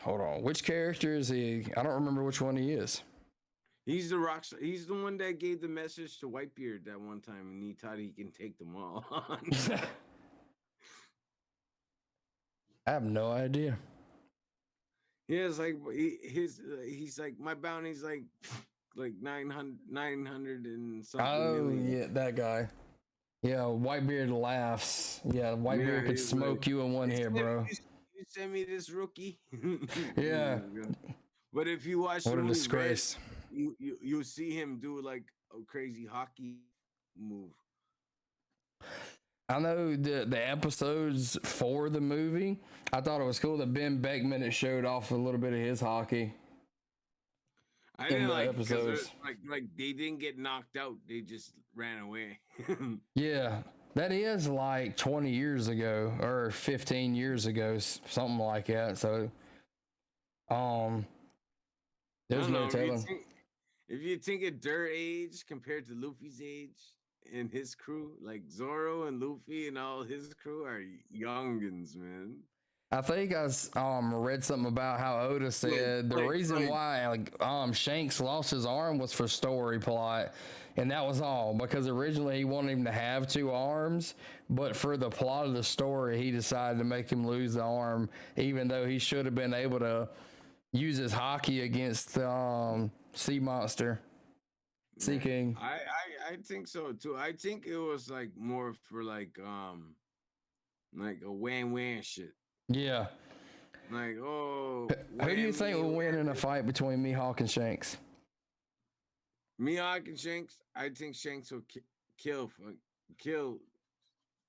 A: Hold on. Which character is he? I don't remember which one he is.
B: He's the Rockstar. He's the one that gave the message to Whitebeard that one time, and he thought he can take them all on.
A: I have no idea.
B: Yeah, it's like he's like my bounty's like 900 and something
A: Oh
B: million.
A: yeah, that guy. Yeah, Whitebeard laughs. Yeah, Whitebeard
B: Yeah,
A: could
B: he's
A: smoke
B: like,
A: you in one hit, bro.
B: You send me this rookie.
A: Yeah.
B: But if you watch
A: What
B: the
A: a
B: movie Red,
A: disgrace.
B: you'll see him do like a crazy hockey move.
A: I know the episodes for the movie. I thought it was cool that Ben Beckman it showed off a little bit of his hockey
B: I
A: in
B: didn't
A: the
B: like because
A: episodes.
B: like they didn't get knocked out; they just ran away.
A: Yeah, that is like 20 years ago or 15 years ago, something like that. So,
B: I
A: there's
B: don't
A: no
B: know
A: telling.
B: if you think of their age compared to Luffy's age and his crew, like Zoro and Luffy and all his crew are youngins, man.
A: I think I read something about how Oda
B: Like,
A: said the
B: like,
A: reason
B: like,
A: why Shanks lost his arm was for story plot, and that was all because originally he wanted him to have two arms, but for the plot of the story, he decided to make him lose the arm, even though he should have been able to use his hockey against the sea monster, Sea
B: yeah,
A: King.
B: I think so too. I think it was like more for like a wham shit.
A: Yeah.
B: Like, oh,
A: Who do you think
B: whammy,
A: will win in a
B: whammy.
A: fight between Mihawk and Shanks?
B: Mihawk and Shanks. I think Shanks will kill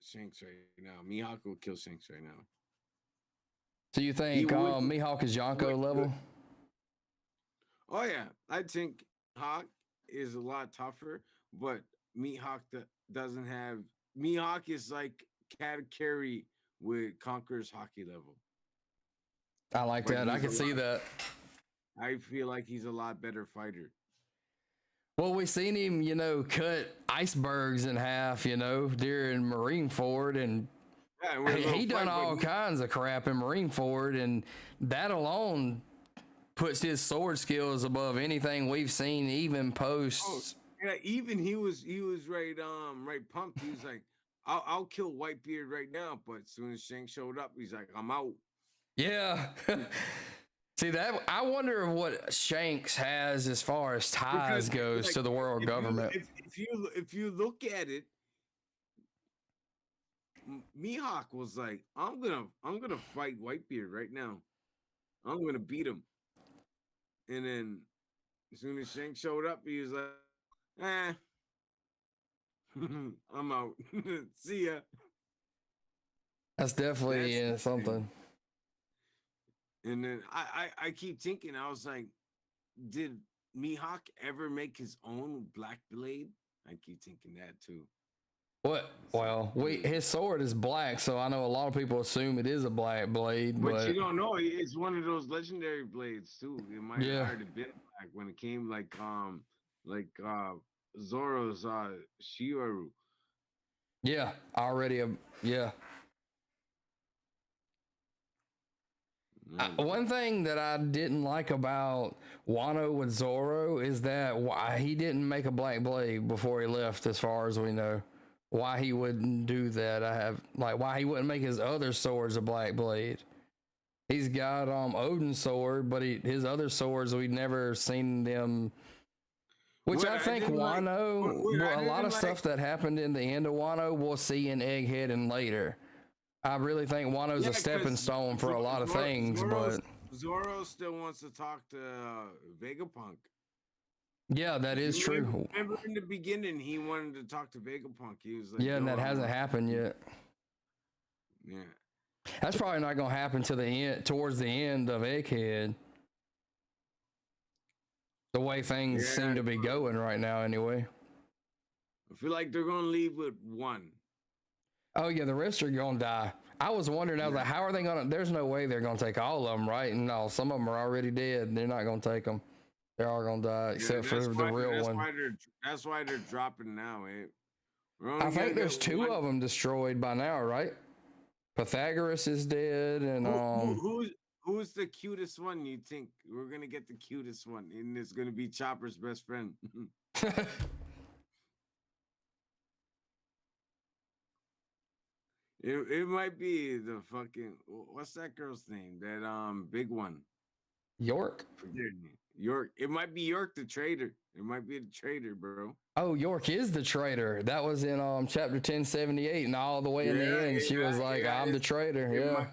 B: Shanks right now. Mihawk will kill Shanks right now.
A: Do you
B: He
A: think
B: would.
A: Mihawk is Yonko
B: would
A: level?
B: Oh yeah, I think Hawk is a lot tougher, but Mihawk doesn't have. Mihawk is like cat carry with Conqueror's hockey level.
A: I like
B: But
A: that. I can see that.
B: I feel like he's a lot better fighter.
A: Well, we seen him, cut icebergs in half, during Marineford, and
B: Yeah, with a
A: he,
B: little
A: he done
B: fight, but
A: all kinds of crap in Marineford, and that alone puts his sword skills above anything we've seen, even
B: oh,
A: post.
B: yeah, even he was right pumped. He was like, I'll kill Whitebeard right now. But as soon as Shank showed up, he's like, I'm out.
A: Yeah. See that? I wonder what Shanks has as far as ties
B: Because
A: goes
B: like
A: to the world government.
B: if you look at it, Mihawk was like, I'm gonna fight Whitebeard right now. I'm gonna beat him. And then as soon as Shank showed up, he was like, eh, I'm out. See ya.
A: That's definitely
B: That's the thing.
A: something.
B: And then I keep thinking, I was like, did Mihawk ever make his own black blade? I keep thinking that too.
A: What?
B: It's like,
A: Well, his sword is black, so I know a lot of people assume it is a black blade,
B: but you
A: but
B: don't know. It's one of those legendary blades too. It might have
A: yeah,
B: already been black when it came like Zoro's Shiaru.
A: yeah, already yeah.
B: Mm.
A: One thing that I didn't like about Wano with Zoro is that why he didn't make a black blade before he left, as far as we know. Why he wouldn't do that? Why he wouldn't make his other swords a black blade. He's got Odin's sword, but his other swords we've never seen them. Which
B: What
A: I
B: I
A: think
B: didn't like,
A: Wano,
B: what I
A: a lot
B: didn't
A: of
B: like,
A: stuff that happened in the end of Wano, we'll see in Egghead and later. I really think Wano's
B: yeah,
A: a stepping
B: because
A: stone for a lot of things,
B: Zoro
A: but
B: Zoro still wants to talk to Vegapunk.
A: Yeah, that is true.
B: Remember in the beginning, he wanted to talk to Vegapunk. He was like,
A: Yeah, and
B: "Yo,
A: that
B: I
A: hasn't
B: want."
A: happened yet.
B: Yeah,
A: That's probably not gonna happen to the end, towards the end of Egghead. The way things seem
B: yeah.
A: to be going right now, anyway.
B: I feel like they're gonna leave with one.
A: Oh yeah, the rest are gonna die. I was wondering, I was
B: Yeah,
A: like, how are they gonna? There's no way they're gonna take all of them, right? And no, some of them are already dead. They're not gonna take them. They're all gonna die
B: yeah.
A: except for the real one.
B: That's why they're dropping now. Eh? We're
A: I
B: only gonna
A: think
B: get
A: there's two
B: one.
A: of them destroyed by now, right? Pythagoras is dead, and
B: Who, who who's who's the cutest one? You think we're gonna get the cutest one, and it's gonna be Chopper's best friend. It might be the fucking what's that girl's name? That big one.
A: York.
B: Forget me. York. It might be York the traitor. It might be the traitor, bro.
A: Oh, York is the traitor. That was in chapter 1078, and all the way in the
B: Yeah,
A: end, she was like, "I'm the traitor."
B: it
A: Yeah.
B: might.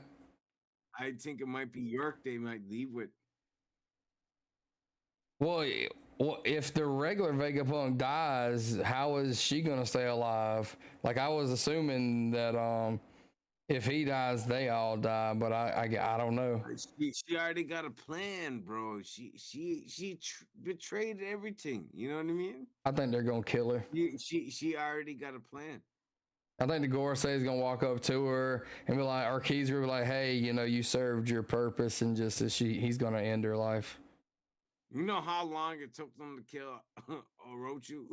B: I think it might be York. They might leave with.
A: Well, if the regular Vegapunk dies, how is she gonna stay alive? Like I was assuming that if he dies, they all die, but I don't know.
B: She already got a plan, bro. Betrayed everything. You know what I mean?
A: I think they're gonna kill her.
B: She already got a plan.
A: I think the Gorosei is gonna walk up to her and be like, or Keys will be like, "Hey, you served your purpose," and just as he's gonna end her life.
B: You know how long it took them to kill Orochu?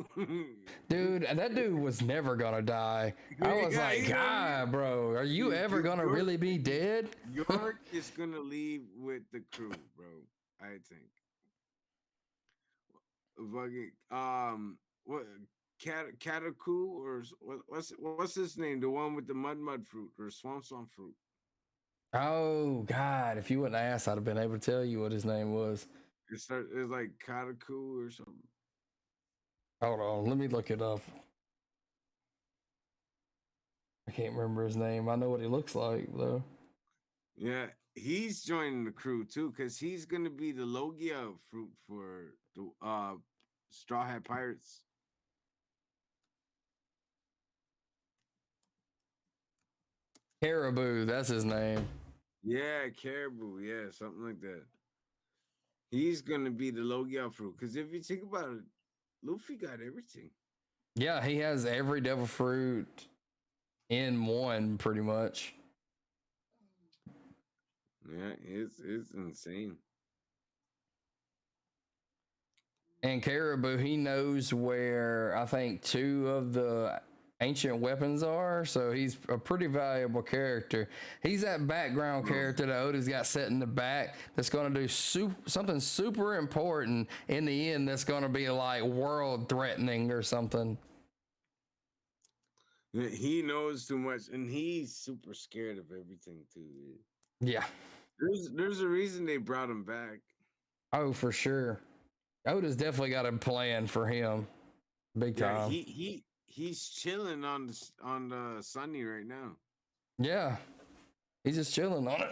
A: Dude, that dude was never gonna die. I was
B: Yeah,
A: like,
B: you know what I mean?
A: God, bro, are you ever gonna really be dead?
B: York is gonna leave with the crew, bro. I think. Fucking what Kataku or what's his name? The one with the mud fruit or swamp fruit.
A: Oh God, if you wouldn't ask, I'd have been able to tell you what his name was.
B: It's like Kataku or something.
A: Hold on, let me look it up. I can't remember his name. I know what he looks like though.
B: Yeah, he's joining the crew too, because he's gonna be the Logia fruit for the Straw Hat Pirates.
A: Caribou, that's his name.
B: Yeah, Caribou, yeah, something like that. He's gonna be the Logia fruit. Because if you think about it, Luffy got everything.
A: Yeah, he has every devil fruit in one, pretty much.
B: Yeah, it's insane.
A: And Caribou, he knows where I think two of the ancient weapons are, so he's a pretty valuable character. He's that background character that Oda's got set in the back that's going to do something super important in the end that's going to be like world threatening or something.
B: He knows too much, and he's super scared of everything too.
A: Yeah.
B: There's a reason they brought him back.
A: Oh, for sure. Oda's definitely got a plan for him, big
B: Yeah,
A: time.
B: he's chilling on the Sunny right now.
A: Yeah, he's just chilling on it.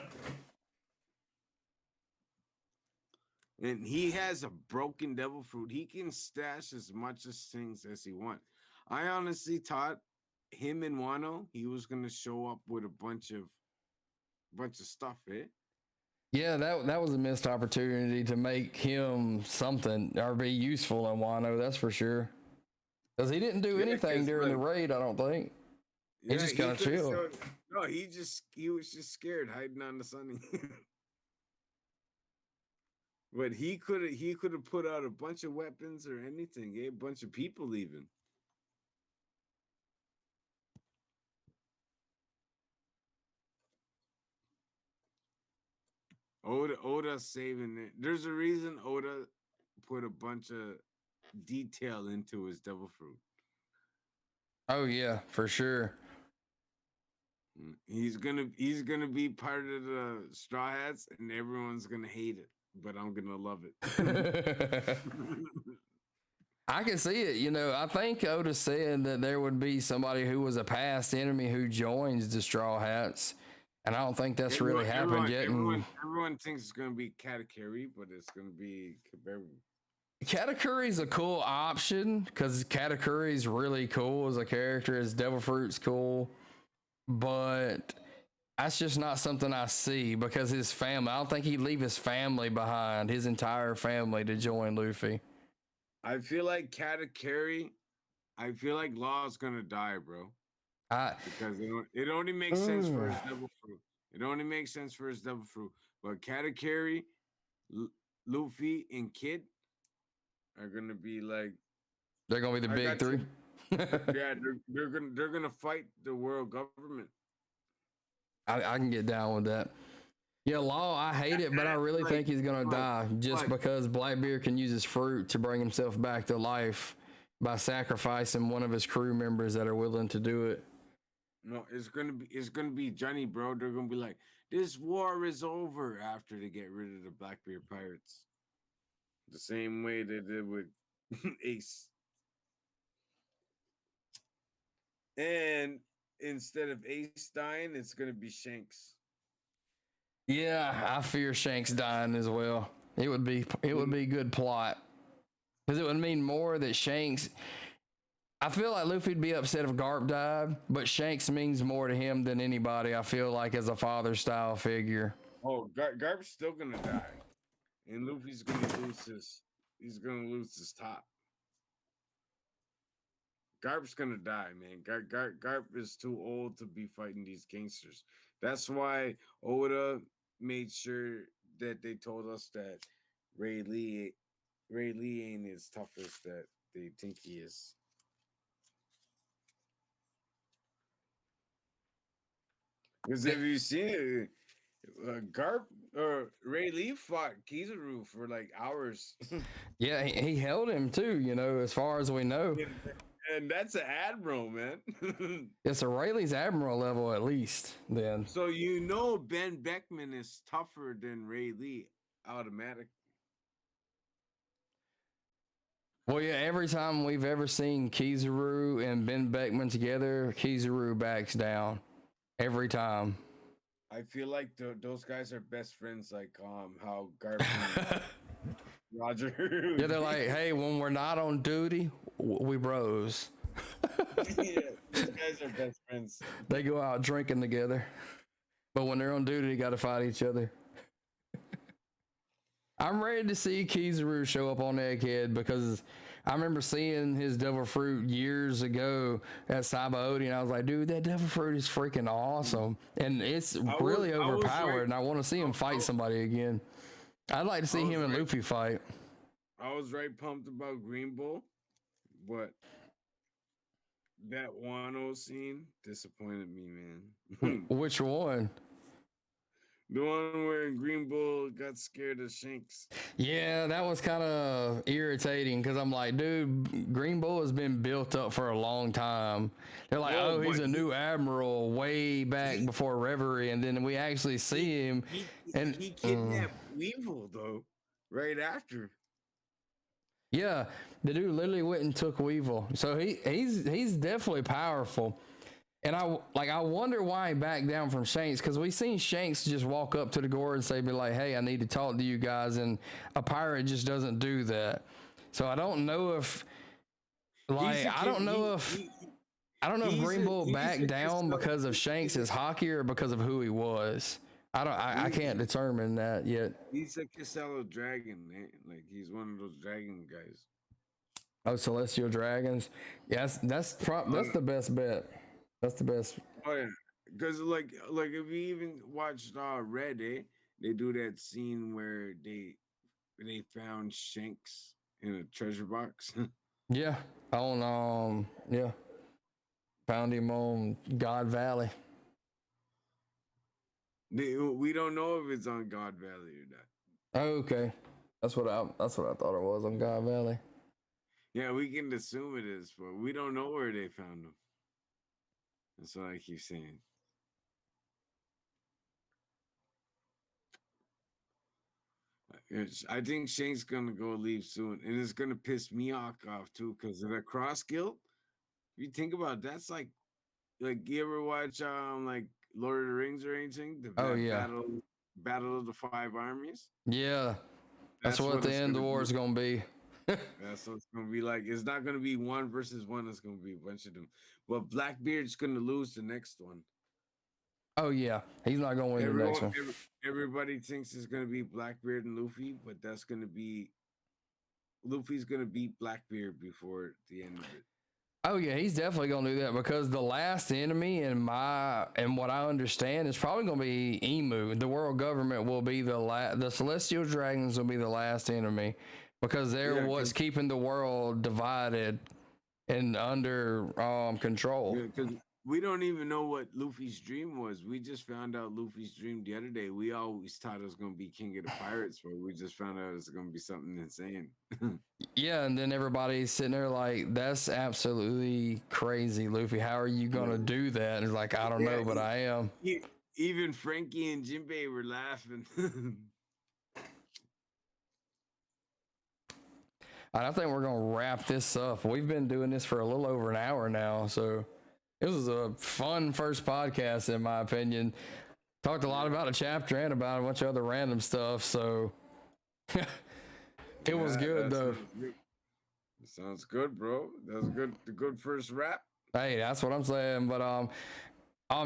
B: And he has a broken devil fruit. He can stash as much as things as he wants. I honestly thought him and Wano, he was gonna show up with a bunch of stuff, eh?
A: Yeah, that was a missed opportunity to make him something or be useful in Wano, that's for sure. Because he didn't do anything during the raid, I don't think. He just kind of chilled.
B: No, he was just scared hiding on the Sunny. But he could have put out a bunch of weapons or anything, a bunch of people even. Oda saving it. There's a reason Oda put a bunch of detail into his devil fruit.
A: Oh yeah, for sure.
B: He's gonna be part of the Straw Hats, and everyone's gonna hate it, but I'm gonna love it.
A: I can see it. I think Oda said that there would be somebody who was a past enemy who joins the Straw Hats, and I don't think that's really happened yet.
B: Everyone thinks it's gonna be Katakuri, but it's gonna be Kaberu.
A: Katakuri's a cool option because Katakuri's really cool as a character. His Devil Fruit's cool, but that's just not something I see because his family. I don't think he'd leave his family behind, his entire family, to join Luffy.
B: I feel like Katakuri. I feel like Law's gonna die, bro.
A: I
B: Because it only makes sense for his devil fruit. It only makes sense for his devil fruit. But Katakuri, Luffy, and Kid are gonna be like,
A: they're gonna be the
B: I
A: big
B: got
A: three.
B: you. Yeah, they're gonna fight the world government.
A: I can get down with that. Yeah, Law, I hate it, but I really
B: Like,
A: think he's gonna die just
B: like,
A: because Blackbeard can use his fruit to bring himself back to life by sacrificing one of his crew members that are willing to do it.
B: no, it's gonna be Johnny, bro. They're gonna be like, this war is over after they get rid of the Blackbeard pirates. The same way they did with Ace. And instead of Ace dying, it's gonna be Shanks.
A: Yeah, I fear Shanks dying as well. It would be good plot because it would mean more that Shanks. I feel like Luffy'd be upset if Garp died, but Shanks means more to him than anybody. I feel like as a father style figure.
B: Oh, Garp's still gonna die, and Luffy's gonna lose his. He's gonna lose his top. Garp's gonna die, man. Garp is too old to be fighting these gangsters. That's why Oda made sure that they told us that Ray Lee, Ray Lee ain't as tough as that they think he is. Because if you see it, Garp or Ray Lee fought Kizaru for like hours.
A: Yeah, he held him too. As far as we know,
B: And that's an admiral, man.
A: it's a Rayleigh's admiral level at least. Then,
B: So Ben Beckman is tougher than Ray Lee automatic.
A: well, yeah. Every time we've ever seen Kizaru and Ben Beckman together, Kizaru backs down every time.
B: I feel like those guys are best friends, like how Garp and Roger.
A: Yeah, they're like, hey, when we're not on duty, we bros.
B: Yeah, those guys are best friends.
A: They go out drinking together, but when they're on duty, they got to fight each other. I'm ready to see Kizaru show up on Egghead because I remember seeing his devil fruit years ago at Sabaody, and I was like, dude, that devil fruit is freaking awesome. And it's really overpowered, and I want to see him fight somebody again. I'd like to see him and Luffy fight.
B: I was right pumped about Green Bull, but that Wano scene disappointed me, man.
A: Which one?
B: The one where Green Bull got scared of Shanks.
A: Yeah, that was kind of irritating because I'm like, dude, Green Bull has been built up for a long time. They're like, oh, he's a new admiral way back before Reverie, and then we actually see him.
B: He kidnapped Weevil though, right after.
A: Yeah, the dude literally went and took Weevil, so he's definitely powerful. And I wonder why he backed down from Shanks because we seen Shanks just walk up to the Gore and say, "Be like, hey, I need to talk to you guys," and a pirate just doesn't do that. So I don't know if, I don't know if Green Bull backed down because of Shanks' hockey or because of who he was. I can't determine that yet.
B: He's a Casello dragon, man. Like he's one of those dragon guys.
A: Oh, Celestial Dragons. Yes, that's the best bet. That's the best.
B: Oh yeah, because like if you even watched Red, they do that scene where they found Shanks in a treasure box.
A: Yeah, yeah, found him on God Valley.
B: We don't know if it's on God Valley or not.
A: Oh, okay, that's what I thought it was on God Valley.
B: Yeah, we can assume it is, but we don't know where they found him. That's what I keep saying. I think Shane's gonna go leave soon, and it's gonna piss me off too, because of the cross guild. If you think about it, that's like you ever watch like Lord of the Rings or anything? Battle of the Five Armies.
A: Yeah, that's what the end of the war is gonna be.
B: That's what it's gonna be like. It's not gonna be one versus one. It's gonna be a bunch of them. But Blackbeard's gonna lose the next one.
A: Oh yeah, he's not gonna win the next
B: Everyone,
A: one.
B: everybody thinks it's gonna be Blackbeard and Luffy, but that's gonna be Luffy's gonna beat Blackbeard before the end of it.
A: Oh yeah, he's definitely gonna do that because the last enemy in what I understand is probably gonna be Emu. The world government will be the celestial dragons will be the last enemy because they're
B: Yeah,
A: what's keeping the world divided and under control.
B: because we don't even know what Luffy's dream was. We just found out Luffy's dream the other day. We always thought it was gonna be King of the Pirates, but we just found out it's gonna be something insane.
A: Yeah, and then everybody's sitting there like, "That's absolutely crazy, Luffy. How are you gonna do that?" And it's like, "I don't
B: Yeah,
A: know, but I am."
B: even Frankie and Jinbei were laughing.
A: And I think we're gonna wrap this up. We've been doing this for a little over an hour now, so it was a fun first podcast, in my opinion. Talked a lot about a chapter and about a bunch of other random stuff, so it was good though.
B: Sounds good, bro. That was good. The good first rap.
A: Hey, that's what I'm saying. But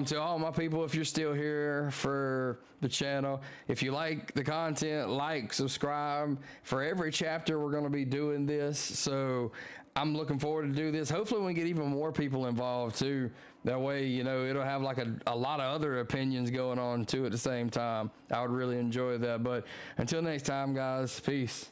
A: to all my people, if you're still here for the channel, if you like the content, like, subscribe. For every chapter, we're going to be doing this. So I'm looking forward to do this. Hopefully we get even more people involved too. That way, you know, it'll have like a lot of other opinions going on too at the same time. I would really enjoy that. But until next time, guys, peace.